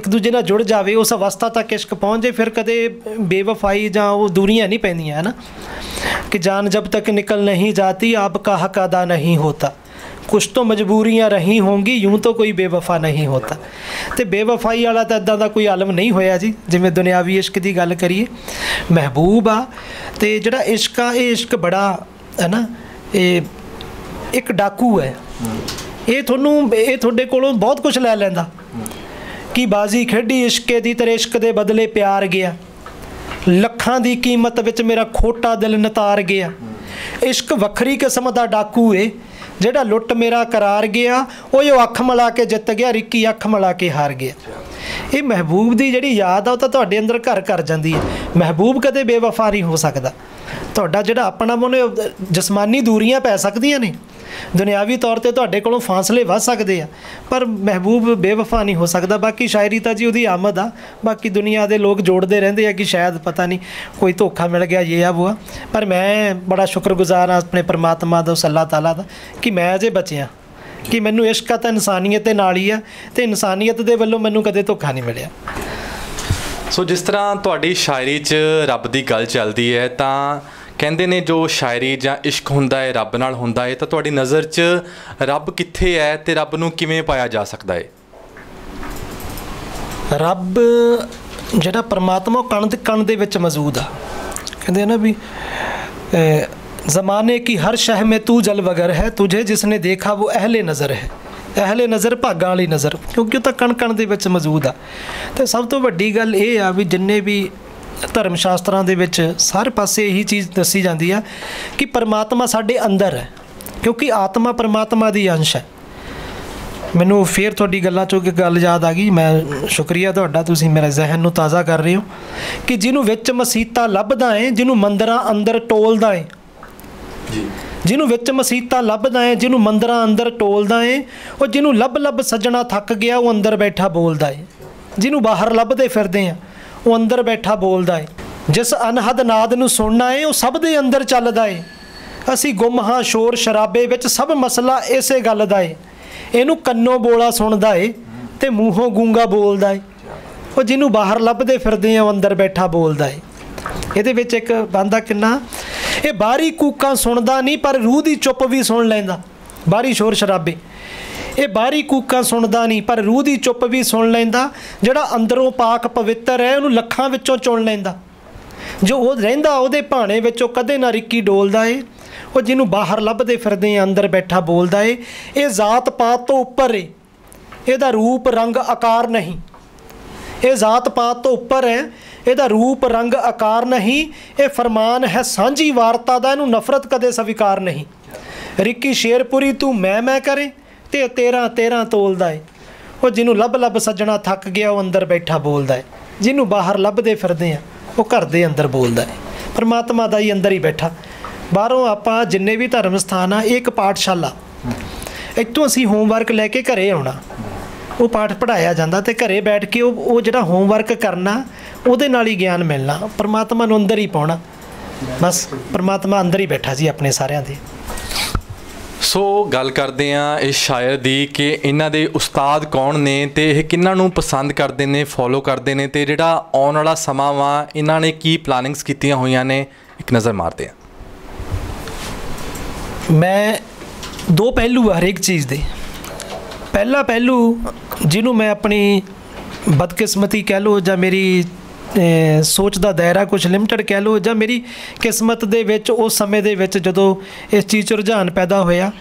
ਦੂਜੇ ਨਾਲ ਜੁੜ ਜਾਵੇ, ਉਸ ਅਵਸਥਾ ਤੱਕ ਇਸ਼ਕ ਪਹੁੰਚ ਜਾਏ, ਫਿਰ ਕਦੇ ਬੇਵਫਾਈ ਜਾਂ ਉਹ ਦੂਰੀਆਂ ਨਹੀਂ ਪੈਂਦੀਆਂ ਹੈ ਨਾ। ਕਿ ਜਾਨ जब तक निकल नहीं जाती आपका हक अदा नहीं होता, कुछ तो मजबूरियां रही होंगी यूँ तो कोई बेवफा नहीं होता। तो बेवफाई वाला तो इदां दा कोई आलम नहीं होया जी। जिवें दुनियावी इश्क की गल करिए, महबूब आ तो जिहड़ा इश्क आ, ये इश्क बड़ा है ना, ये एक डाकू है। ये तुहाडे कोलों बहुत कुछ लै लैंदा। कि बाजी खेडी इश्के दी तेरे इश्क दे बदले प्यार गया, ਲੱਖਾਂ ਦੀ ਕੀਮਤ ਵਿੱਚ ਮੇਰਾ ਖੋਟਾ ਦਿਲ ਨਤਾਰ ਗਿਆ। इश्क वखरी किस्म दा डाकू है ਜਿਹੜਾ ਲੁੱਟ ਮੇਰਾ करार गया ਉਹ ਜੋ ਅੱਖ ਮਿਲਾ ਕੇ ਜਿੱਤ ਗਿਆ ਰਿੱਕੀ ਅੱਖ ਮਿਲਾ ਕੇ ਹਾਰ ਗਿਆ। ਇਹ ਮਹਿਬੂਬ ਦੀ ਜਿਹੜੀ ਯਾਦ ਆ ਉਹ ਤਾਂ ਤੁਹਾਡੇ ਅੰਦਰ ਘਰ ਕਰ ਜਾਂਦੀ ਹੈ। ਮਹਿਬੂਬ ਕਦੇ ਬੇਵਫਾ ਨਹੀਂ ਹੋ ਸਕਦਾ। ਤੁਹਾਡਾ ਜਿਹੜਾ ਆਪਣਾ ਮਨ ਜਿਸਮਾਨੀ ਦੂਰੀਆਂ ਪੈ ਸਕਦੀਆਂ ਨੇ, ਦੁਨਿਆਵੀ ਤੌਰ 'ਤੇ ਤੁਹਾਡੇ ਕੋਲੋਂ ਫਾਸਲੇ ਵੱਧ ਸਕਦੇ ਆ, ਪਰ ਮਹਿਬੂਬ ਬੇਵਫਾ ਨਹੀਂ ਹੋ ਸਕਦਾ। ਬਾਕੀ ਸ਼ਾਇਰੀ ਤਾਂ ਜੀ ਉਹਦੀ ਆਮਦ ਆ। ਬਾਕੀ ਦੁਨੀਆ ਦੇ ਲੋਕ ਜੋੜਦੇ ਰਹਿੰਦੇ ਆ ਕਿ ਸ਼ਾਇਦ ਪਤਾ ਨਹੀਂ ਕੋਈ ਧੋਖਾ ਮਿਲ ਗਿਆ ਇਹ ਆ ਉਹ ਆ, ਪਰ ਮੈਂ ਬੜਾ ਸ਼ੁਕਰਗੁਜ਼ਾਰ ਹਾਂ ਆਪਣੇ ਪਰਮਾਤਮਾ ਦਾ, ਉਸ ਅੱਲਾਹ ਤਾਲਾ ਦਾ ਕਿ ਮੈਂ ਅਜੇ ਬਚਿਆ, ਕਿ ਮੈਨੂੰ ਇਸ਼ਕ ਤਾਂ ਇਨਸਾਨੀਅਤ ਦੇ ਨਾਲ ਹੀ ਆ ਅਤੇ ਇਨਸਾਨੀਅਤ ਦੇ ਵੱਲੋਂ ਮੈਨੂੰ ਕਦੇ ਧੋਖਾ ਨਹੀਂ ਮਿਲਿਆ। ਸੋ ਜਿਸ ਤਰ੍ਹਾਂ ਤੁਹਾਡੀ ਸ਼ਾਇਰੀ 'ਚ ਰੱਬ ਦੀ ਗੱਲ ਚੱਲਦੀ ਹੈ ਤਾਂ ਕਹਿੰਦੇ ਨੇ ਜੋ ਸ਼ਾਇਰੀ ਜਾਂ ਇਸ਼ਕ ਹੁੰਦਾ ਹੈ ਰੱਬ ਨਾਲ ਹੁੰਦਾ ਹੈ, ਤਾਂ ਤੁਹਾਡੀ ਨਜ਼ਰ 'ਚ ਰੱਬ ਕਿੱਥੇ ਹੈ ਅਤੇ ਰੱਬ ਨੂੰ ਕਿਵੇਂ ਪਾਇਆ ਜਾ ਸਕਦਾ ਹੈ? ਰੱਬ ਜਿਹੜਾ ਪਰਮਾਤਮਾ ਉਹ ਕਣ ਦੇ ਵਿੱਚ ਮੌਜੂਦ ਆ। ਕਹਿੰਦੇ ਨਾ ਵੀ ज़माने की हर शह में तू जल वगर है, तुझे जिसने देखा वो अहले नज़र है। अहले नज़र भागां वाली नज़र, क्योंकि ਉਹ ਤਾਂ ਕਣ ਦੇ ਵਿੱਚ ਮੌਜੂਦ ਆ। ਅਤੇ ਸਭ ਤੋਂ ਵੱਡੀ ਗੱਲ ਇਹ ਆ ਵੀ ਜਿੰਨੇ ਵੀ ਧਰਮ ਸ਼ਾਸਤਰਾਂ ਦੇ ਵਿੱਚ ਸਾਰੇ ਪਾਸੇ ਇਹੀ ਚੀਜ਼ ਦੱਸੀ ਜਾਂਦੀ ਆ ਕਿ ਪਰਮਾਤਮਾ ਸਾਡੇ ਅੰਦਰ ਹੈ, ਕਿਉਂਕਿ ਆਤਮਾ ਪਰਮਾਤਮਾ ਦੀ ਅੰਸ਼ ਹੈ। ਮੈਨੂੰ ਫਿਰ ਤੁਹਾਡੀ ਗੱਲਾਂ 'ਚੋਂ ਇੱਕ ਗੱਲ ਯਾਦ ਆ ਗਈ। ਮੈਂ ਸ਼ੁਕਰੀਆ ਤੁਹਾਡਾ, ਤੁਸੀਂ ਮੇਰੇ ਜ਼ਹਿਨ ਨੂੰ ਤਾਜ਼ਾ ਕਰ ਰਹੇ ਹੋ ਕਿ ਜਿਹਨੂੰ ਵਿੱਚ ਮਸੀਤਾਂ ਲੱਭਦਾ ਏ, ਜਿਹਨੂੰ ਮੰਦਰਾਂ ਅੰਦਰ ਟੋਲਦਾ ਏ, ਜਿਹਨੂੰ ਵਿੱਚ ਮਸੀਤਾਂ ਲੱਭਦਾ ਏ, ਜਿਹਨੂੰ ਮੰਦਰਾਂ ਅੰਦਰ ਟੋਲਦਾ ਏ, ਉਹ ਜਿਹਨੂੰ ਲੱਭ ਸੱਜਣਾ ਥੱਕ ਗਿਆ ਉਹ ਅੰਦਰ ਬੈਠਾ ਬੋਲਦਾ ਏ। ਜਿਹਨੂੰ ਬਾਹਰ ਲੱਭਦੇ ਫਿਰਦੇ ਆ ਉਹ ਅੰਦਰ ਬੈਠਾ ਬੋਲਦਾ ਏ। ਜਿਸ ਅਨਹਦ ਨਾਦ ਨੂੰ ਸੁਣਨਾ ਏ ਉਹ ਸਭ ਦੇ ਅੰਦਰ ਚੱਲਦਾ ਏ। ਅਸੀਂ ਗੁੰਮ ਹਾਂ ਸ਼ੋਰ ਸ਼ਰਾਬੇ ਵਿੱਚ, ਸਭ ਮਸਲਾ ਇਸੇ ਗੱਲ ਦਾ ਏ। ਇਹਨੂੰ ਕੰਨੋਂ ਬੋਲਾ ਸੁਣਦਾ ਏ ਅਤੇ ਮੂੰਹੋਂ ਗੂੰਗਾ ਬੋਲਦਾ ਏ। ਉਹ ਜਿਹਨੂੰ ਬਾਹਰ ਲੱਭਦੇ ਫਿਰਦੇ ਆ ਉਹ ਅੰਦਰ ਬੈਠਾ ਬੋਲਦਾ ਏ। ਇਹਦੇ ਵਿੱਚ ਇੱਕ ਬੰਦਾ ਕਿੰਨਾ ਇਹ ਬਾਹਰੀ ਕੂਕਾਂ ਸੁਣਦਾ ਨਹੀਂ ਪਰ ਰੂਹ ਦੀ ਚੁੱਪ ਵੀ ਸੁਣ ਲੈਂਦਾ। ਬਾਹਰੀ ਸ਼ੋਰ ਸ਼ਰਾਬੇ, ਇਹ ਬਾਹਰੀ ਕੂਕਾਂ ਸੁਣਦਾ ਨਹੀਂ ਪਰ ਰੂਹ ਦੀ ਚੁੱਪ ਵੀ ਸੁਣ ਲੈਂਦਾ। ਜਿਹੜਾ ਅੰਦਰੋਂ ਪਾਕ ਪਵਿੱਤਰ ਹੈ ਉਹਨੂੰ ਲੱਖਾਂ ਵਿੱਚੋਂ ਚੁਣ ਲੈਂਦਾ। ਜੋ ਉਹ ਰਹਿੰਦਾ ਉਹਦੇ ਭਾਣੇ ਵਿੱਚੋਂ ਕਦੇ ਨਾ ਰਿੱਕੀ ਡੋਲਦਾ ਏ। ਉਹ ਜਿਹਨੂੰ ਬਾਹਰ ਲੱਭਦੇ ਫਿਰਦੇ ਆ ਅੰਦਰ ਬੈਠਾ ਬੋਲਦਾ ਏ। ਇਹ ਜ਼ਾਤ ਪਾਤ ਤੋਂ ਉੱਪਰ ਏ, ਇਹਦਾ ਰੂਪ ਰੰਗ ਆਕਾਰ ਨਹੀਂ। ਇਹ ਜ਼ਾਤ ਪਾਤ ਤੋਂ ਉੱਪਰ ਹੈ, ਇਹਦਾ ਰੂਪ ਰੰਗ ਆਕਾਰ ਨਹੀਂ। ਇਹ ਫਰਮਾਨ ਹੈ ਸਾਂਝੀ ਵਾਰਤਾ ਦਾ, ਇਹਨੂੰ ਨਫ਼ਰਤ ਕਦੇ ਸਵੀਕਾਰ ਨਹੀਂ। ਰਿੱਕੀ ਸ਼ੇਰਪੁਰੀ ਤੂੰ ਮੈਂ ਕਰੇ ਅਤੇ 13 ਤੋਲਦਾ ਏ। ਉਹ ਜਿਹਨੂੰ ਲੱਭ ਸੱਜਣਾ ਥੱਕ ਗਿਆ ਉਹ ਅੰਦਰ ਬੈਠਾ ਬੋਲਦਾ ਏ। ਜਿਹਨੂੰ ਬਾਹਰ ਲੱਭਦੇ ਫਿਰਦੇ ਆ ਉਹ ਘਰ ਦੇ ਅੰਦਰ ਬੋਲਦਾ ਏ। ਪਰਮਾਤਮਾ ਦਾ ਹੀ ਅੰਦਰ ਹੀ ਬੈਠਾ। ਬਾਹਰੋਂ ਆਪਾਂ ਜਿੰਨੇ ਵੀ ਧਰਮ ਸਥਾਨ ਆ, ਇਹ ਇੱਕ ਪਾਠਸ਼ਾਲਾ। ਇੱਥੋਂ ਅਸੀਂ ਹੋਮਵਰਕ ਲੈ ਕੇ ਘਰੇ ਆਉਣਾ, ਉਹ ਪਾਠ ਪੜ੍ਹਾਇਆ ਜਾਂਦਾ ਅਤੇ ਘਰੇ ਬੈਠ ਕੇ ਉਹ ਜਿਹੜਾ ਹੋਮਵਰਕ ਕਰਨਾ ਉਹਦੇ ਨਾਲ ਹੀ ਗਿਆਨ ਮਿਲਣਾ। ਪਰਮਾਤਮਾ ਨੂੰ ਅੰਦਰ ਹੀ ਪਾਉਣਾ। ਬਸ ਪਰਮਾਤਮਾ ਅੰਦਰ ਹੀ ਬੈਠਾ ਜੀ ਆਪਣੇ ਸਾਰਿਆਂ ਦੇ। ਸੋ ਗੱਲ ਕਰਦੇ ਹਾਂ ਇਸ ਸ਼ਾਇਰ ਦੀ ਕਿ ਇਹਨਾਂ ਦੇ ਉਸਤਾਦ ਕੌਣ ਨੇ ਅਤੇ ਇਹ ਕਿਹਨਾਂ ਨੂੰ ਪਸੰਦ ਕਰਦੇ ਨੇ, ਫੋਲੋ ਕਰਦੇ ਨੇ, ਅਤੇ ਜਿਹੜਾ ਆਉਣ ਵਾਲਾ ਸਮਾਂ ਵਾ ਇਹਨਾਂ ਨੇ ਕੀ ਪਲਾਨਿੰਗਸ ਕੀਤੀਆਂ ਹੋਈਆਂ ਨੇ, ਇੱਕ ਨਜ਼ਰ ਮਾਰਦੇ ਹਾਂ। ਮੈਂ ਦੋ ਪਹਿਲੂ ਆ ਹਰੇਕ ਚੀਜ਼ ਦੇ। ਪਹਿਲਾ ਪਹਿਲੂ ਜਿਹਨੂੰ ਮੈਂ ਆਪਣੀ ਬਦਕਿਸਮਤੀ ਕਹਿ ਲਓ ਜਾਂ ਮੇਰੀ ਸੋਚ ਦਾ ਦਾਇਰਾ ਕੁਛ ਲਿਮਟਡ ਕਹਿ ਲਓ, ਜਾਂ ਮੇਰੀ ਕਿਸਮਤ ਦੇ ਵਿੱਚ ਉਸ ਸਮੇਂ ਦੇ ਵਿੱਚ ਜਦੋਂ ਇਸ ਚੀਜ਼ 'ਚ ਰੁਝਾਨ ਪੈਦਾ ਹੋਇਆ,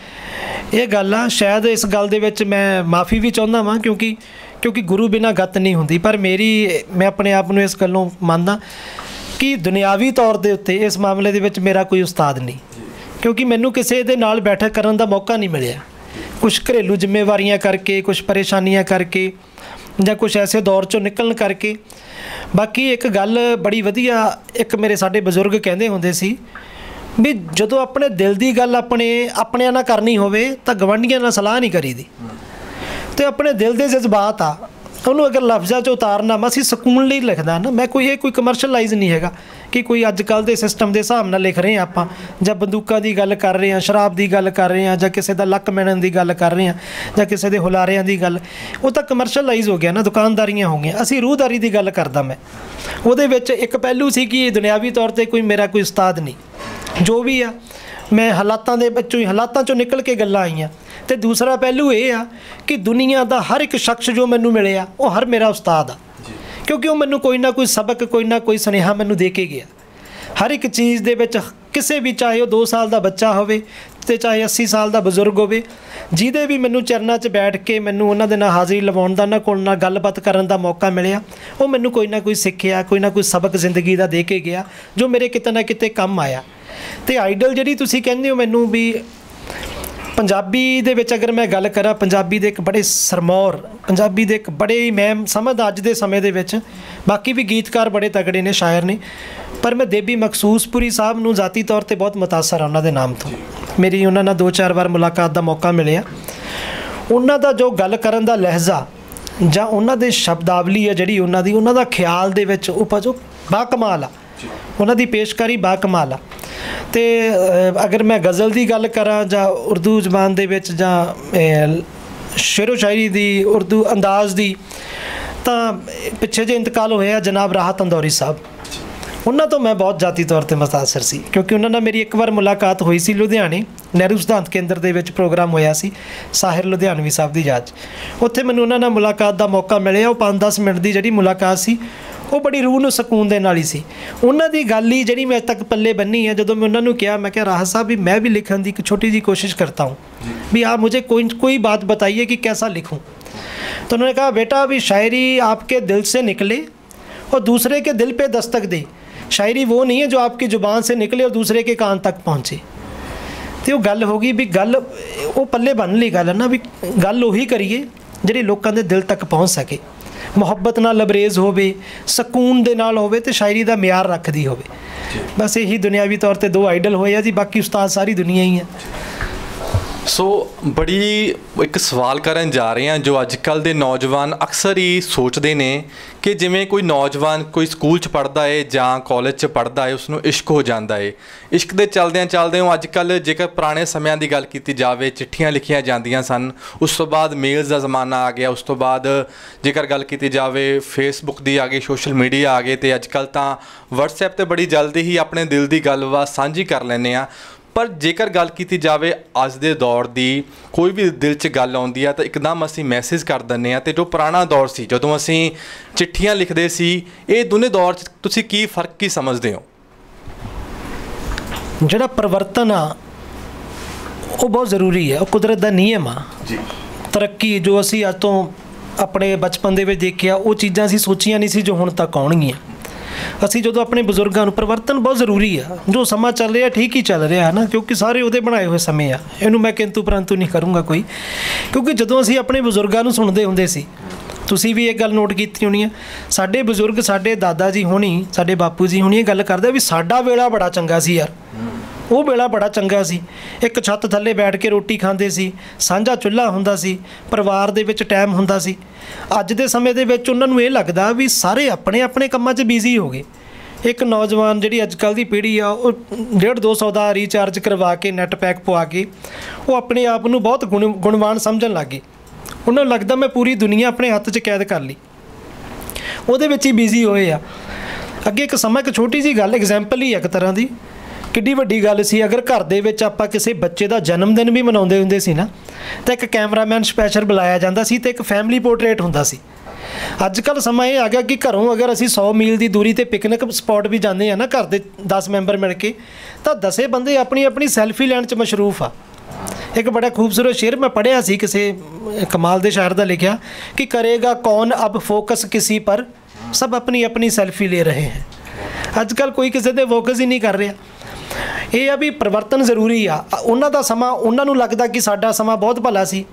ਇਹ ਗੱਲ ਆ। ਸ਼ਾਇਦ ਇਸ ਗੱਲ ਦੇ ਵਿੱਚ ਮੈਂ ਮਾफ़ੀ ਵੀ ਚਾਹੁੰਦਾ ਵਾਂ ਕਿਉਂਕਿ ਗੁਰੂ ਬਿਨਾਂ ਗਤ ਨਹੀਂ ਹੁੰਦੀ। ਪਰ ਮੈਂ ਆਪਣੇ ਆਪ ਨੂੰ ਇਸ ਗੱਲੋਂ ਮੰਨਦਾ ਕਿ ਦੁਨਿਆਵੀ ਤੌਰ ਦੇ ਉੱਤੇ ਇਸ ਮਾਮਲੇ ਦੇ ਵਿੱਚ ਮੇਰਾ ਕੋਈ ਉਸਤਾਦ ਨਹੀਂ, ਕਿਉਂਕਿ ਮੈਨੂੰ ਕਿਸੇ ਦੇ ਨਾਲ ਬੈਠਕ ਕਰਨ ਦਾ ਮੌਕਾ ਨਹੀਂ ਮਿਲਿਆ। ਕੁਛ ਘਰੇਲੂ ਜ਼ਿੰਮੇਵਾਰੀਆਂ ਕਰਕੇ, ਕੁਛ ਪਰੇਸ਼ਾਨੀਆਂ ਕਰਕੇ, ਜਾਂ ਕੁਛ ਐਸੇ ਦੌਰ 'ਚੋਂ ਨਿਕਲਣ ਕਰਕੇ। ਬਾਕੀ ਇੱਕ ਗੱਲ ਬੜੀ ਵਧੀਆ ਇੱਕ ਮੇਰੇ ਸਾਡੇ ਬਜ਼ੁਰਗ ਕਹਿੰਦੇ ਹੁੰਦੇ ਸੀ ਵੀ ਜਦੋਂ ਆਪਣੇ ਦਿਲ ਦੀ ਗੱਲ ਆਪਣਿਆਂ ਨਾਲ ਕਰਨੀ ਹੋਵੇ ਤਾਂ ਗਵਾਂਢੀਆਂ ਨਾਲ ਸਲਾਹ ਨਹੀਂ ਕਰੀਦੀ। ਅਤੇ ਆਪਣੇ ਦਿਲ ਦੇ ਜਜ਼ਬਾਤ ਆ ਉਹਨੂੰ ਅਗਰ ਲਫ਼ਜ਼ਾਂ 'ਚ ਉਤਾਰਨਾ, ਮੈਂ ਅਸੀਂ ਸਕੂਨ ਲਈ ਲਿਖਦਾ ਨਾ। ਮੈਂ ਕੋਈ ਕਮਰਸ਼ਲਾਈਜ਼ ਨਹੀਂ ਹੈਗਾ ਕਿ ਕੋਈ ਅੱਜ ਕੱਲ੍ਹ ਦੇ ਸਿਸਟਮ ਦੇ ਹਿਸਾਬ ਨਾਲ ਲਿਖ ਰਹੇ ਹਾਂ ਆਪਾਂ, ਜਾਂ ਬੰਦੂਕਾਂ ਦੀ ਗੱਲ ਕਰ ਰਹੇ ਹਾਂ, ਸ਼ਰਾਬ ਦੀ ਗੱਲ ਕਰ ਰਹੇ ਹਾਂ, ਜਾਂ ਕਿਸੇ ਦਾ ਲੱਕ ਮਿਣਨ ਦੀ ਗੱਲ ਕਰ ਰਹੇ ਹਾਂ, ਜਾਂ ਕਿਸੇ ਦੇ ਹੁਲਾਰਿਆਂ ਦੀ ਗੱਲ। ਉਹ ਤਾਂ ਕਮਰਸ਼ਲਾਈਜ਼ ਹੋ ਗਿਆ ਨਾ, ਦੁਕਾਨਦਾਰੀਆਂ ਹੋ ਗਈਆਂ। ਅਸੀਂ ਰੂਹਦਾਰੀ ਦੀ ਗੱਲ ਕਰਦਾ ਮੈਂ। ਉਹਦੇ ਵਿੱਚ ਇੱਕ ਪਹਿਲੂ ਸੀ ਕਿ ਦੁਨਿਆਵੀ ਤੌਰ 'ਤੇ ਮੇਰਾ ਕੋਈ ਉਸਤਾਦ ਨਹੀਂ। ਜੋ ਵੀ ਆ ਮੈਂ ਹਾਲਾਤਾਂ 'ਚੋਂ ਨਿਕਲ ਕੇ ਗੱਲਾਂ ਆਈਆਂ। ਅਤੇ ਦੂਸਰਾ ਪਹਿਲੂ ਇਹ ਆ ਕਿ ਦੁਨੀਆ ਦਾ ਹਰ ਇੱਕ ਸ਼ਖਸ ਜੋ ਮੈਨੂੰ ਮਿਲਿਆ ਉਹ ਹਰ ਮੇਰਾ ਉਸਤਾਦ ਆ, ਕਿਉਂਕਿ ਉਹ ਮੈਨੂੰ ਕੋਈ ਨਾ ਕੋਈ ਸਬਕ, ਕੋਈ ਨਾ ਕੋਈ ਸੁਨੇਹਾ ਮੈਨੂੰ ਦੇ ਕੇ ਗਿਆ। ਹਰ ਇੱਕ ਚੀਜ਼ ਦੇ ਵਿੱਚ ਕਿਸੇ ਵੀ, ਚਾਹੇ ਉਹ 2 ਸਾਲ ਦਾ ਬੱਚਾ ਹੋਵੇ ਅਤੇ ਚਾਹੇ 80 ਸਾਲ ਦਾ ਬਜ਼ੁਰਗ ਹੋਵੇ, ਜਿਹਦੇ ਵੀ ਮੈਨੂੰ ਚਰਨਾਂ 'ਚ ਬੈਠ ਕੇ ਮੈਨੂੰ ਉਹਨਾਂ ਦੇ ਨਾਲ ਹਾਜ਼ਰੀ ਲਵਾਉਣ ਦਾ, ਉਹਨਾਂ ਕੋਲ ਨਾਲ ਗੱਲਬਾਤ ਕਰਨ ਦਾ ਮੌਕਾ ਮਿਲਿਆ, ਉਹ ਮੈਨੂੰ ਕੋਈ ਨਾ ਕੋਈ ਸਿੱਖਿਆ, ਕੋਈ ਨਾ ਕੋਈ ਸਬਕ ਜ਼ਿੰਦਗੀ ਦਾ ਦੇ ਕੇ ਗਿਆ ਜੋ ਮੇਰੇ ਕਿਤੇ ਨਾ ਕਿਤੇ ਕੰਮ ਆਇਆ। ਤੇ ਆਈਡਲ ਜਿਹੜੀ ਤੁਸੀਂ ਕਹਿੰਦੇ ਹੋ ਮੈਨੂੰ ਵੀ ਪੰਜਾਬੀ ਦੇ ਵਿੱਚ ਅਗਰ ਮੈਂ ਗੱਲ ਕਰਾਂ, ਪੰਜਾਬੀ ਦੇ ਇੱਕ ਬੜੇ ਸਰਮੌਰ, ਪੰਜਾਬੀ ਦੇ ਇੱਕ ਬੜੇ ਮੈਂ ਸਮਝਦਾ ਅੱਜ ਦੇ ਸਮੇਂ ਦੇ ਵਿੱਚ, ਬਾਕੀ ਵੀ ਗੀਤਕਾਰ ਬੜੇ ਤਗੜੇ ਨੇ, ਸ਼ਾਇਰ ਨੇ, ਪਰ ਮੈਂ ਦੇਬੀ ਮਖਸੂਸਪੁਰੀ ਸਾਹਿਬ ਨੂੰ ਜ਼ਾਤੀ ਤੌਰ 'ਤੇ ਬਹੁਤ ਮੁਤਾਸਰ ਉਹਨਾਂ ਦੇ ਨਾਮ ਤੋਂ। ਮੇਰੀ ਉਹਨਾਂ ਨਾਲ 2-4 ਵਾਰ ਮੁਲਾਕਾਤ ਦਾ ਮੌਕਾ ਮਿਲਿਆ। ਉਹਨਾਂ ਦਾ ਜੋ ਗੱਲ ਕਰਨ ਦਾ ਲਹਿਜ਼ਾ ਜਾਂ ਉਹਨਾਂ ਦੇ ਸ਼ਬਦਾਵਲੀ ਹੈ ਜਿਹੜੀ ਉਹਨਾਂ ਦਾ ਖਿਆਲ ਦੇ ਵਿੱਚ ਉਪਜ ਬਾਕਮਾਲ ਆ, ਉਹਨਾਂ ਦੀ ਪੇਸ਼ਕਾਰੀ ਬਾਕਮਾਲ ਆ। ਅਤੇ ਅਗਰ ਮੈਂ ਗਜ਼ਲ ਦੀ ਗੱਲ ਕਰਾਂ ਜਾਂ ਉਰਦੂ ਜ਼ਬਾਨ ਦੇ ਵਿੱਚ ਜਾਂ ਸ਼ੇਰੋ ਸ਼ਾਇਰੀ ਦੀ, ਉਰਦੂ ਅੰਦਾਜ਼ ਦੀ, ਤਾਂ ਪਿੱਛੇ ਜੇ ਇੰਤਕਾਲ ਹੋਇਆ ਜਨਾਬ ਰਾਹਤ ਅੰਦੌਰੀ ਸਾਹਿਬ, ਉਹਨਾਂ ਤੋਂ ਮੈਂ ਬਹੁਤ ਜ਼ਾਤੀ ਤੌਰ 'ਤੇ ਮੁਤਾਸਰ ਸੀ, ਕਿਉਂਕਿ ਉਹਨਾਂ ਨਾਲ ਮੇਰੀ ਇੱਕ ਵਾਰ ਮੁਲਾਕਾਤ ਹੋਈ ਸੀ ਲੁਧਿਆਣੇ ਨਹਿਰੂ ਸਿਧਾਂਤ ਕੇਂਦਰ ਦੇ ਵਿੱਚ ਪ੍ਰੋਗਰਾਮ ਹੋਇਆ ਸੀ ਸਾਹਿਰ ਲੁਧਿਆਣਵੀ ਸਾਹਿਬ ਦੀ ਯਾਦ 'ਚ। ਉੱਥੇ ਮੈਨੂੰ ਉਹਨਾਂ ਨਾਲ ਮੁਲਾਕਾਤ ਦਾ ਮੌਕਾ ਮਿਲਿਆ। ਉਹ 5-10 ਮਿੰਟ ਦੀ ਜਿਹੜੀ ਮੁਲਾਕਾਤ ਸੀ ਉਹ ਬੜੀ ਰੂਹ ਨੂੰ ਸਕੂਨ ਦੇ ਨਾਲ ਹੀ ਸੀ। ਉਹਨਾਂ ਦੀ ਗੱਲ ਹੀ ਜਿਹੜੀ ਮੈਂ ਅੱਜ ਤੱਕ ਪੱਲੇ ਬੰਨੀ ਹੈ, ਜਦੋਂ ਮੈਂ ਉਹਨਾਂ ਨੂੰ ਕਿਹਾ, ਮੈਂ ਕਿਹਾ ਰਾਹਤ ਸਾਹਿਬ ਵੀ मैं भी लिखने की एक छोटी सी कोशिश करता हूँ, भी आप मुझे कोई बात बताइए कि कैसा लिखूँ। तो उन्होंने कहा बेटा अभी शायरी आपके दिल से निकले और दूसरे के दिल पे दस्तक दे, शायरी वो नहीं है जो आपकी ज़ुबान से निकले और दूसरे के कान तक पहुँचे। तो वो गल हो गई भी गल वो पल्ले बन ली गल है ना, भी गल उही करिए ਜਿਹੜੀ ਲੋਕਾਂ ਦੇ ਦਿਲ ਤੱਕ ਪਹੁੰਚ ਸਕੇ, ਮੁਹੱਬਤ ਨਾਲ ਲਬਰੇਜ਼ ਹੋਵੇ, ਸਕੂਨ ਦੇ ਨਾਲ ਹੋਵੇ ਤੇ ਸ਼ਾਇਰੀ ਦਾ ਮਿਆਰ ਰੱਖਦੀ ਹੋਵੇ। ਬਸ ਇਹੀ ਦੁਨਿਆਵੀ ਤੌਰ ਤੇ 2 ਆਈਡਲ ਹੋਏ ਆ ਜੀ, ਬਾਕੀ ਉਸਤਾਦ ਸਾਰੀ ਦੁਨੀਆ ਹੀ ਹੈ। ਸੋ ਬੜੀ ਇੱਕ ਸਵਾਲ ਕਰਨ ਜਾ ਰਹੇ ਹਾਂ ਜੋ ਅੱਜ ਕੱਲ੍ਹ ਦੇ ਨੌਜਵਾਨ ਅਕਸਰ ਹੀ ਸੋਚਦੇ ਨੇ ਕਿ ਜਿਵੇਂ ਕੋਈ ਨੌਜਵਾਨ ਕੋਈ ਸਕੂਲ 'ਚ ਪੜ੍ਹਦਾ ਹੈ ਜਾਂ ਕਾਲਜ 'ਚ ਪੜ੍ਹਦਾ ਹੈ, ਉਸਨੂੰ ਇਸ਼ਕ ਹੋ ਜਾਂਦਾ ਹੈ। ਇਸ਼ਕ ਦੇ ਚਲਦਿਆਂ ਅੱਜ ਕੱਲ੍ਹ ਜੇਕਰ ਪੁਰਾਣੇ ਸਮਿਆਂ ਦੀ ਗੱਲ ਕੀਤੀ ਜਾਵੇ, ਚਿੱਠੀਆਂ ਲਿਖੀਆਂ ਜਾਂਦੀਆਂ ਸਨ, ਉਸ ਤੋਂ ਬਾਅਦ ਮੇਲਸ ਦਾ ਜ਼ਮਾਨਾ ਆ ਗਿਆ, ਉਸ ਤੋਂ ਬਾਅਦ ਜੇਕਰ ਗੱਲ ਕੀਤੀ ਜਾਵੇ ਫੇਸਬੁੱਕ ਦੀ ਆ ਗਈ, ਸੋਸ਼ਲ ਮੀਡੀਆ ਆ ਗਏ, ਅਤੇ ਅੱਜ ਕੱਲ੍ਹ ਤਾਂ ਵਟਸਐਪ 'ਤੇ ਬੜੀ ਜਲਦੀ ਹੀ ਆਪਣੇ ਦਿਲ ਦੀ ਗੱਲਬਾਤ ਸਾਂਝੀ ਕਰ ਲੈਂਦੇ ਹਾਂ। ਪਰ ਜੇਕਰ ਗੱਲ ਕੀਤੀ ਜਾਵੇ ਅੱਜ ਦੇ ਦੌਰ ਦੀ, ਕੋਈ ਵੀ ਦਿਲ 'ਚ ਗੱਲ ਆਉਂਦੀ ਆ ਤਾਂ ਇੱਕਦਮ ਅਸੀਂ ਮੈਸੇਜ ਕਰ ਦਿੰਦੇ ਹਾਂ। ਅਤੇ ਜੋ ਪੁਰਾਣਾ ਦੌਰ ਸੀ ਜਦੋਂ ਅਸੀਂ ਚਿੱਠੀਆਂ ਲਿਖਦੇ ਸੀ, ਇਹ ਦੋਨੇ ਦੌਰ 'ਚ ਤੁਸੀਂ ਕੀ ਫਰਕ ਕੀ ਸਮਝਦੇ ਹੋ? ਜਿਹੜਾ ਪਰਿਵਰਤਨ ਆ ਉਹ ਬਹੁਤ ਜ਼ਰੂਰੀ ਹੈ, ਉਹ ਕੁਦਰਤ ਦਾ ਨਿਯਮ ਆ ਜੀ। ਤਰੱਕੀ ਜੋ ਅਸੀਂ ਅੱਜ ਤੋਂ ਆਪਣੇ ਬਚਪਨ ਦੇ ਵਿੱਚ ਦੇਖਿਆ, ਉਹ ਚੀਜ਼ਾਂ ਅਸੀਂ ਸੋਚੀਆਂ ਨਹੀਂ ਸੀ ਜੋ ਹੁਣ ਤੱਕ ਆਉਣਗੀਆਂ। ਅਸੀਂ ਜਦੋਂ ਆਪਣੇ ਬਜ਼ੁਰਗਾਂ ਨੂੰ, ਪਰਿਵਰਤਨ ਬਹੁਤ ਜ਼ਰੂਰੀ ਆ, ਜੋ ਸਮਾਂ ਚੱਲ ਰਿਹਾ ਠੀਕ ਹੀ ਚੱਲ ਰਿਹਾ ਹੈ ਨਾ, ਕਿਉਂਕਿ ਸਾਰੇ ਉਹਦੇ ਬਣਾਏ ਹੋਏ ਸਮੇਂ ਆ, ਇਹਨੂੰ ਮੈਂ ਕਿੰਤੂ ਪਰੰਤੂ ਨਹੀਂ ਕਰੂੰਗਾ ਕੋਈ। ਕਿਉਂਕਿ ਜਦੋਂ ਅਸੀਂ ਆਪਣੇ ਬਜ਼ੁਰਗਾਂ ਨੂੰ ਸੁਣਦੇ ਹੁੰਦੇ ਸੀ, ਤੁਸੀਂ ਵੀ ਇਹ ਗੱਲ ਨੋਟ ਕੀਤੀ ਹੋਣੀ ਆ, ਸਾਡੇ ਬਜ਼ੁਰਗ, ਸਾਡੇ ਦਾਦਾ ਜੀ ਹੋਣੀ, ਸਾਡੇ ਬਾਪੂ ਜੀ ਹੋਣੀ ਇਹ ਗੱਲ ਕਰਦੇ ਵੀ ਸਾਡਾ ਵੇਲਾ ਬੜਾ ਚੰਗਾ ਸੀ ਯਾਰ, ਉਹ ਵੇਲਾ ਬੜਾ ਚੰਗਾ ਸੀ, ਇੱਕ ਛੱਤ ਥੱਲੇ ਬੈਠ ਕੇ ਰੋਟੀ ਖਾਂਦੇ ਸੀ, ਸਾਂਝਾ ਚੁੱਲ੍ਹਾ ਹੁੰਦਾ ਸੀ, ਪਰਿਵਾਰ ਦੇ ਵਿੱਚ ਟਾਈਮ ਹੁੰਦਾ ਸੀ। ਅੱਜ ਦੇ ਸਮੇਂ ਦੇ ਵਿੱਚ ਉਹਨਾਂ ਨੂੰ ਇਹ ਲੱਗਦਾ ਵੀ ਸਾਰੇ ਆਪਣੇ ਆਪਣੇ ਕੰਮਾਂ 'ਚ ਬਿਜ਼ੀ ਹੋ ਗਏ। ਇੱਕ ਨੌਜਵਾਨ ਜਿਹੜੀ ਅੱਜ ਕੱਲ੍ਹ ਦੀ ਪੀੜ੍ਹੀ ਆ, ਉਹ 150-200 ਦਾ ਰੀਚਾਰਜ ਕਰਵਾ ਕੇ, ਨੈੱਟ ਪੈਕ ਪਵਾ ਕੇ, ਉਹ ਆਪਣੇ ਆਪ ਨੂੰ ਬਹੁਤ ਗੁਣਵਾਨ ਸਮਝਣ ਲੱਗ ਗਏ। ਉਹਨਾਂ ਨੂੰ ਲੱਗਦਾ ਮੈਂ ਪੂਰੀ ਦੁਨੀਆ ਆਪਣੇ ਹੱਥ 'ਚ ਕੈਦ ਕਰ ਲਈ, ਉਹਦੇ ਵਿੱਚ ਹੀ ਬਿਜ਼ੀ ਹੋਏ ਆ। ਅੱਗੇ ਇੱਕ ਸਮਾਂ, ਇੱਕ ਛੋਟੀ ਜਿਹੀ ਗੱਲ, ਐਗਜ਼ਾਮਪਲ ਹੀ ਇੱਕ ਤਰ੍ਹਾਂ ਦੀ, ਕਿੱਡੀ ਵੱਡੀ ਗੱਲ ਸੀ। ਅਗਰ ਘਰ ਦੇ ਵਿੱਚ ਆਪਾਂ ਕਿਸੇ ਬੱਚੇ ਦਾ ਜਨਮ ਦਿਨ ਵੀ ਮਨਾਉਂਦੇ ਹੁੰਦੇ ਸੀ ਨਾ, ਤਾਂ ਇੱਕ ਕੈਮਰਾਮੈਨ ਸਪੈਸ਼ਲ ਬੁਲਾਇਆ ਜਾਂਦਾ ਸੀ ਅਤੇ ਇੱਕ ਫੈਮਿਲੀ ਪੋਰਟਰੇਟ ਹੁੰਦਾ ਸੀ। ਅੱਜ ਕੱਲ੍ਹ ਸਮਾਂ ਇਹ ਆ ਗਿਆ ਕਿ ਘਰੋਂ ਅਗਰ ਅਸੀਂ 100 ਮੀਲ ਦੀ ਦੂਰੀ 'ਤੇ ਪਿਕਨਿਕ ਸਪੌਟ ਵੀ ਜਾਂਦੇ ਹਾਂ ਨਾ, ਘਰ ਦੇ 10 ਮੈਂਬਰ ਮਿਲ ਕੇ, ਤਾਂ 10 ਬੰਦੇ ਆਪਣੀ ਆਪਣੀ ਸੈਲਫੀ ਲੈਣ 'ਚ ਮਸ਼ਰੂਫ ਆ। ਇੱਕ ਬੜਾ ਖੂਬਸੂਰਤ ਸ਼ੇਰ ਮੈਂ ਪੜ੍ਹਿਆ ਸੀ, ਕਿਸੇ ਕਮਾਲ ਦੇ ਸ਼ਾਇਰ ਦਾ ਲਿਖਿਆ ਕਿ ਕਰੇਗਾ ਕੌਣ ਅਬ ਫੋਕਸ ਕਿਸੀ ਪਰ, ਸਭ ਆਪਣੀ ਆਪਣੀ ਸੈਲਫੀ ਲੈ ਰਹੇ ਹੈ। ਅੱਜ ਕੱਲ੍ਹ ਕੋਈ ਕਿਸੇ 'ਤੇ ਫੋਕਸ ਹੀ ਨਹੀਂ ਕਰ ਰਿਹਾ। ਇਹ ਆ ਵੀ ਪਰਿਵਰਤਨ ਜ਼ਰੂਰੀ ਆ। ਉਹਨਾਂ ਦਾ ਸਮਾਂ, ਉਹਨਾਂ ਨੂੰ ਲੱਗਦਾ ਕਿ ਸਾਡਾ ਸਮਾਂ ਬਹੁਤ ਭਲਾ ਸੀ,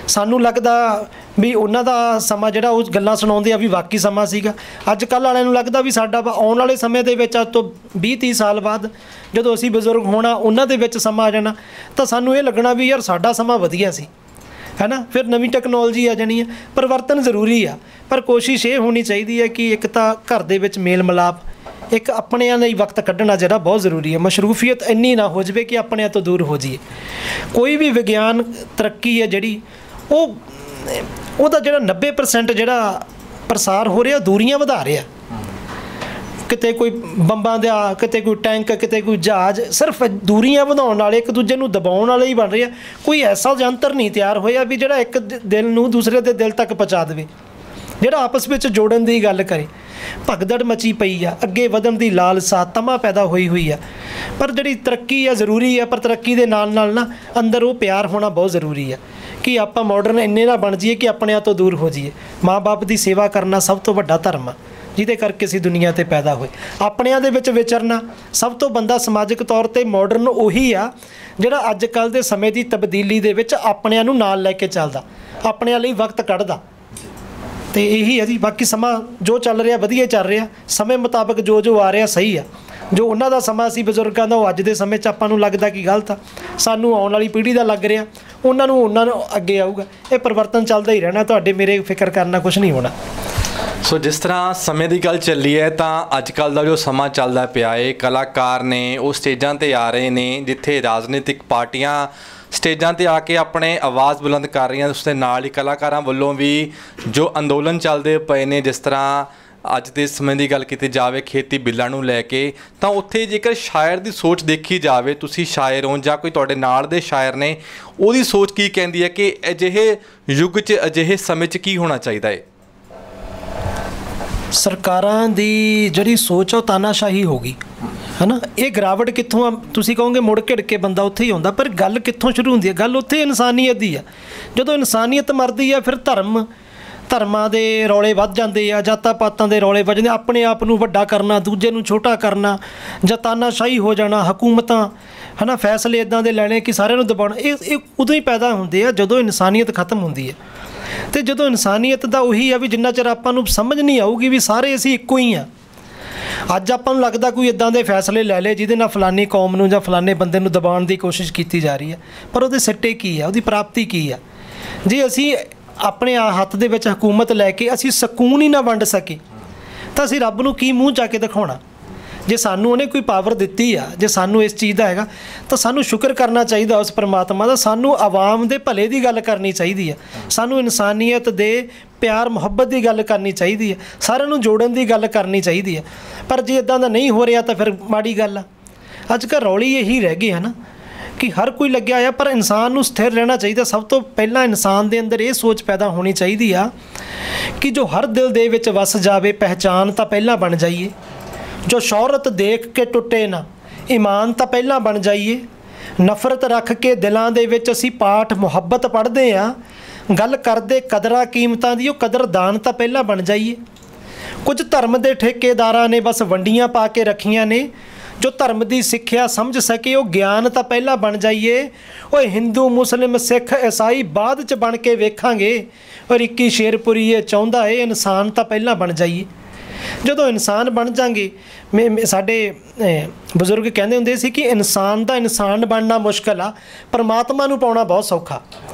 ਸਾਨੂੰ ਲੱਗਦਾ ਵੀ ਉਹਨਾਂ ਦਾ ਸਮਾਂ ਜਿਹੜਾ ਉਹ ਗੱਲਾਂ ਸੁਣਾਉਂਦੇ ਆ ਵੀ ਵਾਕਈ ਸਮਾਂ ਸੀਗਾ। ਅੱਜ ਕੱਲ੍ਹ ਵਾਲਿਆਂ ਨੂੰ ਲੱਗਦਾ ਵੀ ਸਾਡਾ ਆਉਣ ਵਾਲੇ ਸਮੇਂ ਦੇ ਵਿੱਚ, ਅੱਜ ਤੋਂ 20-30 ਸਾਲ ਬਾਅਦ ਜਦੋਂ ਅਸੀਂ ਬਜ਼ੁਰਗ ਹੋਣਾ, ਉਹਨਾਂ ਦੇ ਵਿੱਚ ਸਮਾਂ ਆ ਜਾਣਾ, ਤਾਂ ਸਾਨੂੰ ਇਹ ਲੱਗਣਾ ਵੀ ਯਾਰ ਸਾਡਾ ਸਮਾਂ ਵਧੀਆ ਸੀ, ਹੈ ਨਾ। ਫਿਰ ਨਵੀਂ ਟੈਕਨੋਲੋਜੀ ਆ ਜਾਣੀ ਹੈ। ਪਰਿਵਰਤਨ ਜ਼ਰੂਰੀ ਆ, ਪਰ ਕੋਸ਼ਿਸ਼ ਇਹ ਹੋਣੀ ਚਾਹੀਦੀ ਹੈ ਕਿ ਇੱਕ ਤਾਂ ਘਰ ਦੇ ਵਿੱਚ ਮੇਲ ਮਿਲਾਪ, ਇੱਕ ਆਪਣਿਆਂ ਲਈ ਵਕਤ ਕੱਢਣਾ ਜਿਹੜਾ ਬਹੁਤ ਜ਼ਰੂਰੀ ਹੈ। ਮਸ਼ਰੂਫੀਅਤ ਇੰਨੀ ਨਾ ਹੋ ਜਾਵੇ ਕਿ ਆਪਣਿਆਂ ਤੋਂ ਦੂਰ ਹੋ ਜਾਈਏ। ਕੋਈ ਵੀ ਵਿਗਿਆਨ ਤਰੱਕੀ ਹੈ ਜਿਹੜੀ, ਉਹਦਾ ਜਿਹੜਾ 90% ਜਿਹੜਾ ਪ੍ਰਸਾਰ ਹੋ ਰਿਹਾ, ਦੂਰੀਆਂ ਵਧਾ ਰਿਹਾ। ਕਿਤੇ ਕੋਈ ਬੰਬਾਂ ਦਾ, ਕਿਤੇ ਕੋਈ ਟੈਂਕ, ਕਿਤੇ ਕੋਈ ਜਹਾਜ਼, ਸਿਰਫ ਦੂਰੀਆਂ ਵਧਾਉਣ ਵਾਲੇ, ਇੱਕ ਦੂਜੇ ਨੂੰ ਦਬਾਉਣ ਵਾਲੇ ਹੀ ਬਣ ਰਹੇ ਆ। ਕੋਈ ਐਸਾ ਯੰਤਰ ਨਹੀਂ ਤਿਆਰ ਹੋਇਆ ਵੀ ਜਿਹੜਾ ਇੱਕ ਦਿਲ ਨੂੰ ਦੂਸਰੇ ਦੇ ਦਿਲ ਤੱਕ ਪਹੁੰਚਾ ਦੇਵੇ, ਜਿਹੜਾ ਆਪਸ ਵਿੱਚ ਜੋੜਨ ਦੀ ਗੱਲ ਕਰੇ। ਭਗਦੜ ਮਚੀ ਪਈ ਆ, ਅੱਗੇ ਵਧਣ ਦੀ ਲਾਲਸਾ, ਤਮਾ ਪੈਦਾ ਹੋਈ ਆ। ਪਰ ਜਿਹੜੀ ਤਰੱਕੀ ਆ ਜ਼ਰੂਰੀ ਆ, ਪਰ ਤਰੱਕੀ ਦੇ ਨਾਲ ਨਾਲ ਨਾ ਅੰਦਰ ਉਹ ਪਿਆਰ ਹੋਣਾ ਬਹੁਤ ਜ਼ਰੂਰੀ ਆ ਕਿ ਆਪਾਂ ਮਾਡਰਨ ਇੰਨੇ ਨਾ ਬਣ ਜਾਈਏ ਕਿ ਆਪਣਿਆਂ ਤੋਂ ਦੂਰ ਹੋ ਜਾਈਏ। ਮਾਂ ਬਾਪ ਦੀ ਸੇਵਾ ਕਰਨਾ ਸਭ ਤੋਂ ਵੱਡਾ ਧਰਮ ਆ। ਜਿਹਦੇ ਕਰਕੇ ਅਸੀਂ ਦੁਨੀਆ ਤੇ ਪੈਦਾ ਹੋਏ। ਆਪਣਿਆਂ ਦੇ ਵਿੱਚ ਵਿਚਰਨਾ, ਸਭ ਤੋਂ ਬੰਦਾ ਸਮਾਜਿਕ ਤੌਰ ਤੇ ਮਾਡਰਨ ਉਹੀ ਆ ਜਿਹੜਾ ਅੱਜ ਕੱਲ੍ਹ ਦੇ ਸਮੇਂ ਦੀ ਤਬਦੀਲੀ ਦੇ ਵਿੱਚ ਆਪਣਿਆਂ ਨੂੰ ਨਾਲ ਲੈ ਕੇ ਚੱਲਦਾ, ਆਪਣਿਆਂ ਲਈ ਵਕਤ ਕੱਢਦਾ। ਤੇ ਇਹੀ ਹੈ ਜੀ। ਬਾਕੀ ਸਮਾਂ ਜੋ ਚੱਲ ਰਿਹਾ ਵਧੀਆ ਚੱਲ ਰਿਹਾ, ਸਮੇਂ ਮੁਤਾਬਕ ਜੋ ਜੋ ਆ ਰਿਹਾ ਸਹੀ ਆ। ਜੋ ਉਹਨਾਂ ਦਾ ਸਮਾਂ ਸੀ ਬਜ਼ੁਰਗਾਂ ਦਾ, ਉਹ ਅੱਜ ਦੇ ਸਮੇਂ 'ਚ ਆਪਾਂ ਨੂੰ ਲੱਗਦਾ ਕਿ ਗਲਤ ਆ, ਸਾਨੂੰ ਆਉਣ ਵਾਲੀ ਪੀੜ੍ਹੀ ਦਾ ਲੱਗ ਰਿਹਾ, ਉਹਨਾਂ ਨੂੰ ਅੱਗੇ ਆਊਗਾ। ਇਹ ਪਰਿਵਰਤਨ ਚੱਲਦਾ ਹੀ ਰਹਿਣਾ, ਤੁਹਾਡੇ ਮੇਰੇ ਫਿਕਰ ਕਰਨਾ ਕੁਛ ਨਹੀਂ ਹੋਣਾ। ਸੋ ਜਿਸ ਤਰ੍ਹਾਂ ਸਮੇਂ ਦੀ ਗੱਲ ਚੱਲੀ ਹੈ ਤਾਂ ਅੱਜ ਕੱਲ੍ਹ ਦਾ ਜੋ ਸਮਾਂ ਚੱਲਦਾ ਪਿਆ ਹੈ, ਕਲਾਕਾਰ ਨੇ ਉਹ ਸਟੇਜਾਂ 'ਤੇ ਆ ਰਹੇ ਨੇ, ਜਿੱਥੇ ਰਾਜਨੀਤਿਕ ਪਾਰਟੀਆਂ ਸਟੇਜਾਂ 'ਤੇ ਆ ਕੇ ਆਪਣੇ ਆਵਾਜ਼ ਬੁਲੰਦ ਕਰ ਰਹੀਆਂ, ਉਸ ਦੇ ਨਾਲ ਹੀ ਕਲਾਕਾਰਾਂ ਵੱਲੋਂ ਵੀ ਜੋ ਅੰਦੋਲਨ ਚੱਲਦੇ ਪਏ ਨੇ। ਜਿਸ ਤਰ੍ਹਾਂ ਅੱਜ ਦੇ ਸਮੇਂ ਦੀ ਗੱਲ ਕੀਤੀ ਜਾਵੇ ਖੇਤੀ ਬਿੱਲਾਂ ਨੂੰ ਲੈ ਕੇ, ਤਾਂ ਉੱਥੇ ਜੇਕਰ ਸ਼ਾਇਰ ਦੀ ਸੋਚ ਦੇਖੀ ਜਾਵੇ, ਤੁਸੀਂ ਸ਼ਾਇਰ ਹੋ ਜਾਂ ਕੋਈ ਤੁਹਾਡੇ ਨਾਲ ਦੇ ਸ਼ਾਇਰ ਨੇ, ਉਹਦੀ ਸੋਚ ਕੀ ਕਹਿੰਦੀ ਹੈ ਕਿ ਅਜਿਹੇ ਯੁੱਗ 'ਚ ਅਜਿਹੇ ਸਮੇਂ 'ਚ ਕੀ ਹੋਣਾ ਚਾਹੀਦਾ ਹੈ? ਸਰਕਾਰਾਂ ਦੀ ਜਿਹੜੀ ਸੋਚ ਆ ਉਹ ਤਾਨਾਸ਼ਾਹੀ ਹੋ ਗਈ ਹੈ ਨਾ। ਇਹ ਗਿਰਾਵਟ ਕਿੱਥੋਂ ਆ? ਤੁਸੀਂ ਕਹੋਗੇ ਮੁੜ ਘਿੜ ਕੇ ਬੰਦਾ ਉੱਥੇ ਹੀ ਆਉਂਦਾ, ਪਰ ਗੱਲ ਕਿੱਥੋਂ ਸ਼ੁਰੂ ਹੁੰਦੀ ਹੈ? ਗੱਲ ਉੱਥੇ ਇਨਸਾਨੀਅਤ ਦੀ ਆ। ਜਦੋਂ ਇਨਸਾਨੀਅਤ ਮਰਦੀ ਆ ਫਿਰ ਧਰਮਾਂ ਦੇ ਰੌਲੇ ਵੱਧ ਜਾਂਦੇ ਆ, ਜਾਤਾਂ ਪਾਤਾਂ ਦੇ ਰੌਲੇ ਵੱਜਦੇ, ਆਪਣੇ ਆਪ ਨੂੰ ਵੱਡਾ ਕਰਨਾ, ਦੂਜੇ ਨੂੰ ਛੋਟਾ ਕਰਨਾ, ਜਾਂ ਤਾਨਾਸ਼ਾਹੀ ਹੋ ਜਾਣਾ, ਹਕੂਮਤਾਂ ਹੈ ਨਾ ਫੈਸਲੇ ਇੱਦਾਂ ਦੇ ਲੈਣੇ ਕਿ ਸਾਰਿਆਂ ਨੂੰ ਦਬਾਉਣਾ। ਇਹ ਉਦੋਂ ਹੀ ਪੈਦਾ ਹੁੰਦੇ ਆ ਜਦੋਂ ਇਨਸਾਨੀਅਤ ਖਤਮ ਹੁੰਦੀ ਹੈ। ਅਤੇ ਜਦੋਂ ਇਨਸਾਨੀਅਤ ਦਾ ਉਹੀ ਆ ਵੀ ਜਿੰਨਾ ਚਿਰ ਆਪਾਂ ਨੂੰ ਸਮਝ ਨਹੀਂ ਆਊਗੀ ਵੀ ਸਾਰੇ ਅਸੀਂ ਇੱਕੋ ਹੀ ਆ। ਅੱਜ ਆਪਾਂ ਨੂੰ ਲੱਗਦਾ ਕੋਈ ਇੱਦਾਂ ਦੇ ਫੈਸਲੇ ਲੈ ਲਏ ਜਿਹਦੇ ਨਾਲ ਫਲਾਨੀ ਕੌਮ ਨੂੰ ਜਾਂ ਫਲਾਨੇ ਬੰਦੇ ਨੂੰ ਦਬਾਉਣ ਦੀ ਕੋਸ਼ਿਸ਼ ਕੀਤੀ ਜਾ ਰਹੀ ਹੈ, ਪਰ ਉਹਦੇ ਸਿੱਟੇ ਕੀ ਆ, ਉਹਦੀ ਪ੍ਰਾਪਤੀ ਕੀ ਆ? ਜੇ ਅਸੀਂ ਆਪਣੇ ਹੱਥ ਦੇ ਵਿੱਚ ਹਕੂਮਤ ਲੈ ਕੇ ਅਸੀਂ ਸਕੂਨ ਹੀ ਨਾ ਵੰਡ ਸਕੇ ਤਾਂ ਅਸੀਂ ਰੱਬ ਨੂੰ ਕੀ ਮੂੰਹ ਚਾ ਕੇ ਦਿਖਾਉਣਾ? ਜੇ ਸਾਨੂੰ ਉਹਨੇ ਕੋਈ ਪਾਵਰ ਦਿੱਤੀ ਆ, ਜੇ ਸਾਨੂੰ ਇਸ ਚੀਜ਼ ਦਾ ਹੈਗਾ, ਤਾਂ ਸਾਨੂੰ ਸ਼ੁਕਰ ਕਰਨਾ ਚਾਹੀਦਾ ਉਸ ਪਰਮਾਤਮਾ ਦਾ। ਸਾਨੂੰ ਆਵਾਮ ਦੇ ਭਲੇ ਦੀ ਗੱਲ ਕਰਨੀ ਚਾਹੀਦੀ ਹੈ, ਸਾਨੂੰ ਇਨਸਾਨੀਅਤ ਦੇ ਪਿਆਰ ਮੁਹੱਬਤ ਦੀ ਗੱਲ ਕਰਨੀ ਚਾਹੀਦੀ ਹੈ, ਸਾਰਿਆਂ ਨੂੰ ਜੋੜਨ ਦੀ ਗੱਲ ਕਰਨੀ ਚਾਹੀਦੀ ਹੈ। ਪਰ ਜੇ ਇੱਦਾਂ ਦਾ ਨਹੀਂ ਹੋ ਰਿਹਾ ਤਾਂ ਫਿਰ ਮਾੜੀ ਗੱਲ ਆ। ਅੱਜ ਕੱਲ੍ਹ ਰੌਲੀ ਇਹੀ ਰਹਿ ਗਈ ਹੈ ਨਾ ਕਿ ਹਰ ਕੋਈ ਲੱਗਿਆ ਆ, ਪਰ ਇਨਸਾਨ ਨੂੰ ਸਥਿਰ ਰਹਿਣਾ ਚਾਹੀਦਾ। ਸਭ ਤੋਂ ਪਹਿਲਾਂ ਇਨਸਾਨ ਦੇ ਅੰਦਰ ਇਹ ਸੋਚ ਪੈਦਾ ਹੋਣੀ ਚਾਹੀਦੀ ਆ ਕਿ ਜੋ ਹਰ ਦਿਲ ਦੇ ਵਿੱਚ ਵਸ ਜਾਵੇ, ਪਹਿਚਾਨ ਤਾਂ ਪਹਿਲਾਂ ਬਣ ਜਾਈਏ। ਜੋ ਸ਼ੌਹਰਤ ਦੇਖ ਕੇ ਟੁੱਟੇ ਨਾ, ਈਮਾਨ ਤਾਂ ਪਹਿਲਾਂ ਬਣ ਜਾਈਏ। ਨਫ਼ਰਤ ਰੱਖ ਕੇ ਦਿਲਾਂ ਦੇ ਵਿੱਚ ਅਸੀਂ ਪਾਠ ਮੁਹੱਬਤ ਪੜ੍ਹਦੇ ਹਾਂ, ਗੱਲ ਕਰਦੇ ਕਦਰਾਂ ਕੀਮਤਾਂ ਦੀ, ਉਹ ਕਦਰਦਾਨ ਤਾਂ ਪਹਿਲਾਂ ਬਣ ਜਾਈਏ। ਕੁਝ ਧਰਮ ਦੇ ਠੇਕੇਦਾਰਾਂ ਨੇ ਬਸ ਵੰਡੀਆਂ ਪਾ ਕੇ ਰੱਖੀਆਂ ਨੇ, ਜੋ ਧਰਮ ਦੀ ਸਿੱਖਿਆ ਸਮਝ ਸਕੇ ਉਹ ਗਿਆਨ ਤਾਂ ਪਹਿਲਾਂ ਬਣ ਜਾਈਏ। ਓਏ ਹਿੰਦੂ ਮੁਸਲਿਮ ਸਿੱਖ ਈਸਾਈ ਬਾਅਦ 'ਚ ਬਣ ਕੇ ਵੇਖਾਂਗੇ, ਔਰ 21 ਸ਼ੇਰਪੁਰੀ ਇਹ ਚਾਹੁੰਦਾ ਏ ਇਨਸਾਨ ਤਾਂ ਪਹਿਲਾਂ ਬਣ ਜਾਈਏ। ਜਦੋਂ ਇਨਸਾਨ ਬਣ ਜਾਂਗੇ, ਸਾਡੇ ਬਜ਼ੁਰਗ ਕਹਿੰਦੇ ਹੁੰਦੇ ਸੀ ਕਿ ਇਨਸਾਨ ਦਾ ਇਨਸਾਨ ਬਣਨਾ ਮੁਸ਼ਕਿਲ ਆ, ਪਰਮਾਤਮਾ ਨੂੰ ਪਾਉਣਾ ਬਹੁਤ ਸੌਖਾ।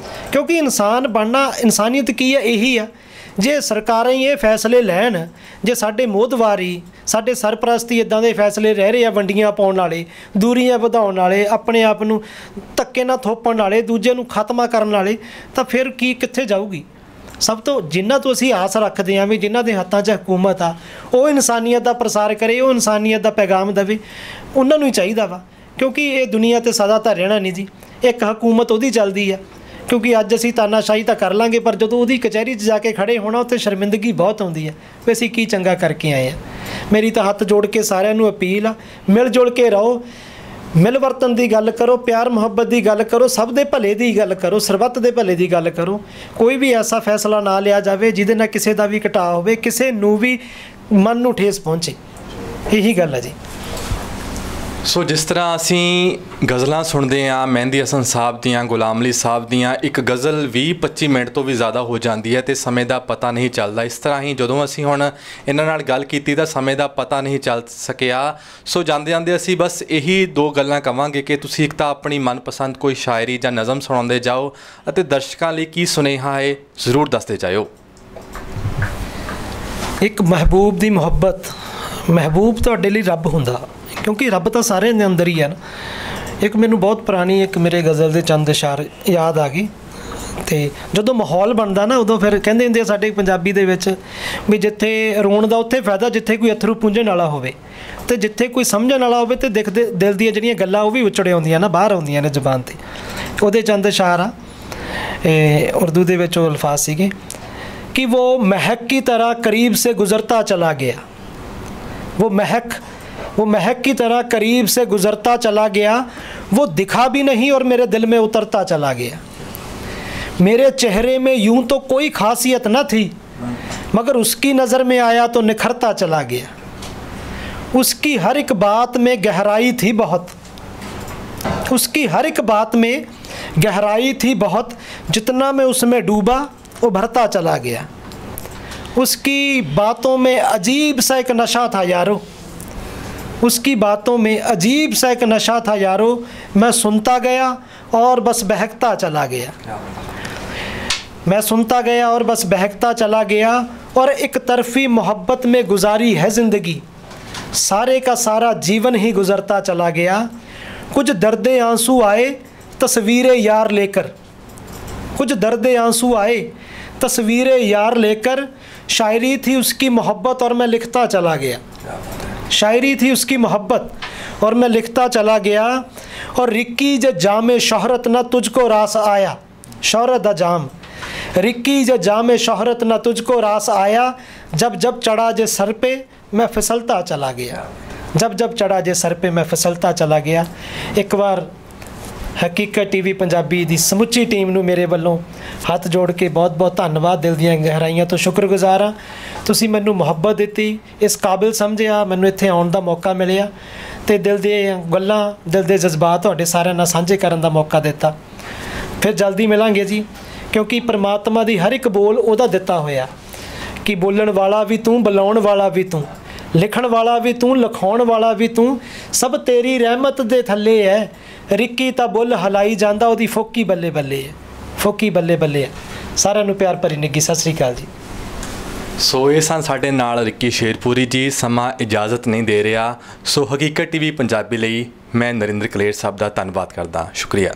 ਕਿਉਂਕਿ ਇਨਸਾਨ ਬਣਨਾ, ਇਨਸਾਨੀਅਤ ਕੀ ਹੈ? ਇਹੀ ਆ। ਜੇ ਸਰਕਾਰਾਂ ਹੀ ਇਹ ਫੈਸਲੇ ਲੈਣ, ਜੇ ਸਾਡੇ ਮੋਹਤਵਾਰੀ, ਸਾਡੇ ਸਰਪ੍ਰਸਤੀ ਇੱਦਾਂ ਦੇ ਫੈਸਲੇ ਰਹਿ ਰਹੇ ਆ, ਵੰਡੀਆਂ ਪਾਉਣ ਵਾਲੇ, ਦੂਰੀਆਂ ਵਧਾਉਣ ਵਾਲੇ, ਆਪਣੇ ਆਪ ਨੂੰ ਧੱਕੇ ਨਾਲ ਥੋਪਣ ਵਾਲੇ, ਦੂਜੇ ਨੂੰ ਖਤਮਾ ਕਰਨ ਵਾਲੇ, ਤਾਂ ਫਿਰ ਕੀ ਕਿੱਥੇ ਜਾਊਗੀ? ਸਭ ਤੋਂ ਜਿਨ੍ਹਾਂ ਤੋਂ ਅਸੀਂ ਆਸ ਰੱਖਦੇ ਹਾਂ ਵੀ ਜਿਨ੍ਹਾਂ ਦੇ ਹੱਥਾਂ 'ਚ ਹਕੂਮਤ ਆ, ਉਹ ਇਨਸਾਨੀਅਤ ਦਾ ਪ੍ਰਸਾਰ ਕਰੇ, ਉਹ ਇਨਸਾਨੀਅਤ ਦਾ ਪੈਗਾਮ ਦੇਵੇ, ਉਹਨਾਂ ਨੂੰ ਹੀ ਚਾਹੀਦਾ ਵਾ। ਕਿਉਂਕਿ ਇਹ ਦੁਨੀਆ 'ਤੇ ਸਦਾ ਤਾਂ ਰਹਿਣਾ ਨਹੀਂ ਜੀ। ਇੱਕ ਹਕੂਮਤ ਉਹਦੀ ਚੱਲਦੀ ਆ, ਕਿਉਂਕਿ ਅੱਜ ਅਸੀਂ ਤਾਨਾਸ਼ਾਹੀ ਤਾਂ ਕਰ ਲਾਂਗੇ, ਪਰ ਜਦੋਂ ਉਹਦੀ ਕਚਹਿਰੀ 'ਚ ਜਾ ਕੇ ਖੜ੍ਹੇ ਹੋਣਾ, ਉੱਥੇ ਸ਼ਰਮਿੰਦਗੀ ਬਹੁਤ ਆਉਂਦੀ ਹੈ ਵੀ ਅਸੀਂ ਕੀ ਚੰਗਾ ਕਰਕੇ ਆਏ ਹਾਂ। ਮੇਰੀ ਤਾਂ ਹੱਥ ਜੋੜ ਕੇ ਸਾਰਿਆਂ ਨੂੰ ਅਪੀਲ ਆ, ਮਿਲ ਜੁਲ ਕੇ ਰਹੋ, ਮਿਲ ਵਰਤਨ ਦੀ ਗੱਲ ਕਰੋ, ਪਿਆਰ ਮੁਹੱਬਤ ਦੀ ਗੱਲ ਕਰੋ, ਸਭ ਦੇ ਭਲੇ ਦੀ ਗੱਲ ਕਰੋ, ਸਰਬੱਤ ਦੇ ਭਲੇ ਦੀ ਗੱਲ ਕਰੋ। ਕੋਈ ਵੀ ਐਸਾ ਫੈਸਲਾ ਨਾ ਲਿਆ ਜਾਵੇ ਜਿਹਦੇ ਨਾਲ ਕਿਸੇ ਦਾ ਵੀ ਘਟਾਅ ਹੋਵੇ, ਕਿਸੇ ਨੂੰ ਵੀ ਮਨ ਨੂੰ ਠੇਸ ਪਹੁੰਚੇ। ਇਹੀ ਗੱਲ ਹੈ ਜੀ। ਸੋ ਜਿਸ ਤਰ੍ਹਾਂ ਅਸੀਂ ਗਜ਼ਲਾਂ ਸੁਣਦੇ ਹਾਂ ਮਹਿੰਦੀ ਹਸਨ ਸਾਹਿਬ ਦੀਆਂ, ਗੁਲਾਮ ਅਲੀ ਸਾਹਿਬ ਦੀਆਂ, ਇੱਕ ਗਜ਼ਲ 20-25 ਮਿੰਟ ਤੋਂ ਵੀ ਜ਼ਿਆਦਾ ਹੋ ਜਾਂਦੀ ਹੈ ਅਤੇ ਸਮੇਂ ਦਾ ਪਤਾ ਨਹੀਂ ਚੱਲਦਾ। ਇਸ ਤਰ੍ਹਾਂ ਹੀ ਜਦੋਂ ਅਸੀਂ ਹੁਣ ਇਹਨਾਂ ਨਾਲ ਗੱਲ ਕੀਤੀ ਤਾਂ ਸਮੇਂ ਦਾ ਪਤਾ ਨਹੀਂ ਚੱਲ ਸਕਿਆ। ਸੋ ਜਾਂਦੇ ਜਾਂਦੇ ਅਸੀਂ ਬਸ ਇਹੀ ਦੋ ਗੱਲਾਂ ਕਹਾਂਗੇ ਕਿ ਤੁਸੀਂ ਇੱਕ ਤਾਂ ਆਪਣੀ ਮਨਪਸੰਦ ਕੋਈ ਸ਼ਾਇਰੀ ਜਾਂ ਨਜ਼ਮ ਸੁਣਾਉਂਦੇ ਜਾਓ, ਅਤੇ ਦਰਸ਼ਕਾਂ ਲਈ ਕੀ ਸੁਨੇਹਾ ਹੈ ਜ਼ਰੂਰ ਦੱਸਦੇ ਜਾਇਓ। ਇੱਕ ਮਹਿਬੂਬ ਦੀ ਮੁਹੱਬਤ, ਮਹਿਬੂਬ ਤੁਹਾਡੇ ਲਈ ਰੱਬ ਹੁੰਦਾ, ਕਿਉਂਕਿ ਰੱਬ ਤਾਂ ਸਾਰਿਆਂ ਦੇ ਅੰਦਰ ਹੀ ਹੈ ਨਾ। ਇੱਕ ਮੈਨੂੰ ਬਹੁਤ ਪੁਰਾਣੀ ਇੱਕ ਮੇਰੇ ਗਜ਼ਲ ਦੇ ਚੰਦ ਇਸ਼ਾਰ ਯਾਦ ਆ ਗਈ। ਅਤੇ ਜਦੋਂ ਮਾਹੌਲ ਬਣਦਾ ਨਾ, ਉਦੋਂ ਫਿਰ ਕਹਿੰਦੇ ਹੁੰਦੇ ਆ ਸਾਡੇ ਪੰਜਾਬੀ ਦੇ ਵਿੱਚ ਵੀ ਜਿੱਥੇ ਰੋਣ ਦਾ ਉੱਥੇ ਫਾਇਦਾ ਜਿੱਥੇ ਕੋਈ ਅਥਰੂ ਪੂੰਝਣ ਵਾਲਾ ਹੋਵੇ, ਅਤੇ ਜਿੱਥੇ ਕੋਈ ਸਮਝਣ ਵਾਲਾ ਹੋਵੇ ਅਤੇ ਦਿਖਦੇ ਦਿਲ ਦੀਆਂ ਜਿਹੜੀਆਂ ਗੱਲਾਂ ਉਹ ਵੀ ਉਚੜੇ ਆਉਂਦੀਆਂ ਨਾ, ਬਾਹਰ ਆਉਂਦੀਆਂ ਨੇ ਜ਼ੁਬਾਨ 'ਤੇ। ਉਹਦੇ ਚੰਦ ਇਸ਼ਾਰ ਆ, ਉਰਦੂ ਦੇ ਵਿੱਚ ਉਹ ਅਲਫਾਜ਼ ਸੀਗੇ कि वो महक की तरह करीब से गुज़रता चला गया, वो महक की तरह करीब से गुज़रता चला गया, वो दिखा भी नहीं और मेरे दिल में उतरता चला गया। मेरे चेहरे में यूं तो कोई खासियत न थी, मगर उसकी नज़र में आया तो निखरता चला गया। उसकी हर एक बात में गहराई थी बहुत, उसकी हर एक बात में गहराई थी बहुत, जितना मैं उसमें डूबा उभरता चला गया। उसकी बातों में अजीब सा एक नशा था यारो, उसकी बातों में अजीब सा एक नशा था यारो, मैं सुनता गया और बस बहकता चला गया। मैं सुनता गया और बस बहकता चला गया, और एक तरफी मोहब्बत में गुजारी है ज़िंदगी, सारे का सारा जीवन ही गुज़रता चला गया। कुछ दर्दे आंसू आए तस्वीरें यार लेकर, कुछ दर्दे आंसू आए तस्वीरें यार लेकर, शायरी थी उसकी मोहब्बत और मैं लिखता चला गया। शायरी थी उसकी मोहब्बत और मैं लिखता चला गया। और रिक्की ज जामे शोहरत न तुझको रास आया, शोहरत द जाम, रिक्की ज जामे शोहरत न तुझको रास आया, जब जब चढ़ा जे सर पे मैं फिसलता चला गया, जब जब चढ़ा जे सर पे मैं फिसलता चला गया। एक बार हकीकत टीवी पंजाबी दी समुची टीम नूं मेरे वल्लों हੱਥ जोड़ के बहुत बहुत धन्नवाद, दिल ਦੀਆਂ गहराइयां तो शुक्रगुजार हाँ। ਤੁਸੀਂ ਮੈਨੂੰ ਮੁਹੱਬਤ ਦਿੱਤੀ, ਇਸ ਕਾਬਿਲ ਸਮਝਿਆ, ਮੈਨੂੰ ਇੱਥੇ ਆਉਣ ਦਾ ਮੌਕਾ ਮਿਲਿਆ ਤੇ ਦਿਲ ਦੀਆਂ ਗੱਲਾਂ, ਦਿਲ ਦੇ ਜਜ਼ਬਾਤ ਤੁਹਾਡੇ ਸਾਰਿਆਂ ਨਾਲ ਸਾਂਝੇ ਕਰਨ ਦਾ ਮੌਕਾ ਦਿੱਤਾ। ਫਿਰ ਜਲਦੀ ਮਿਲਾਂਗੇ ਜੀ, ਕਿਉਂਕਿ परमात्मा ਦੀ हर एक बोल ਉਹਦਾ ਦਿੱਤਾ ਹੋਇਆ कि बोलण वाला भी तू, बुलाउण वाला भी तू, लिखण वाला भी तू, लिखाउण वाला भी तू, सब तेरी रहमत दे थल्ले है। रिक्की तां बुल हलाई जांदा, ओहदी फोकी बल्ले बल्ले है, फोकी बल्ले बल्ले है। सारिਆਂ ਨੂੰ प्यार भरी निੱघी सत श्री अकाल जी। सो ये सन साडे नाल रिक्की शेरपुरी जी। समा इजाज़त नहीं दे रहा, सो हकीकत टीवी पंजाबी लई मैं नरेंद्र कलेर साहब का धन्नवाद करदा। शुक्रिया।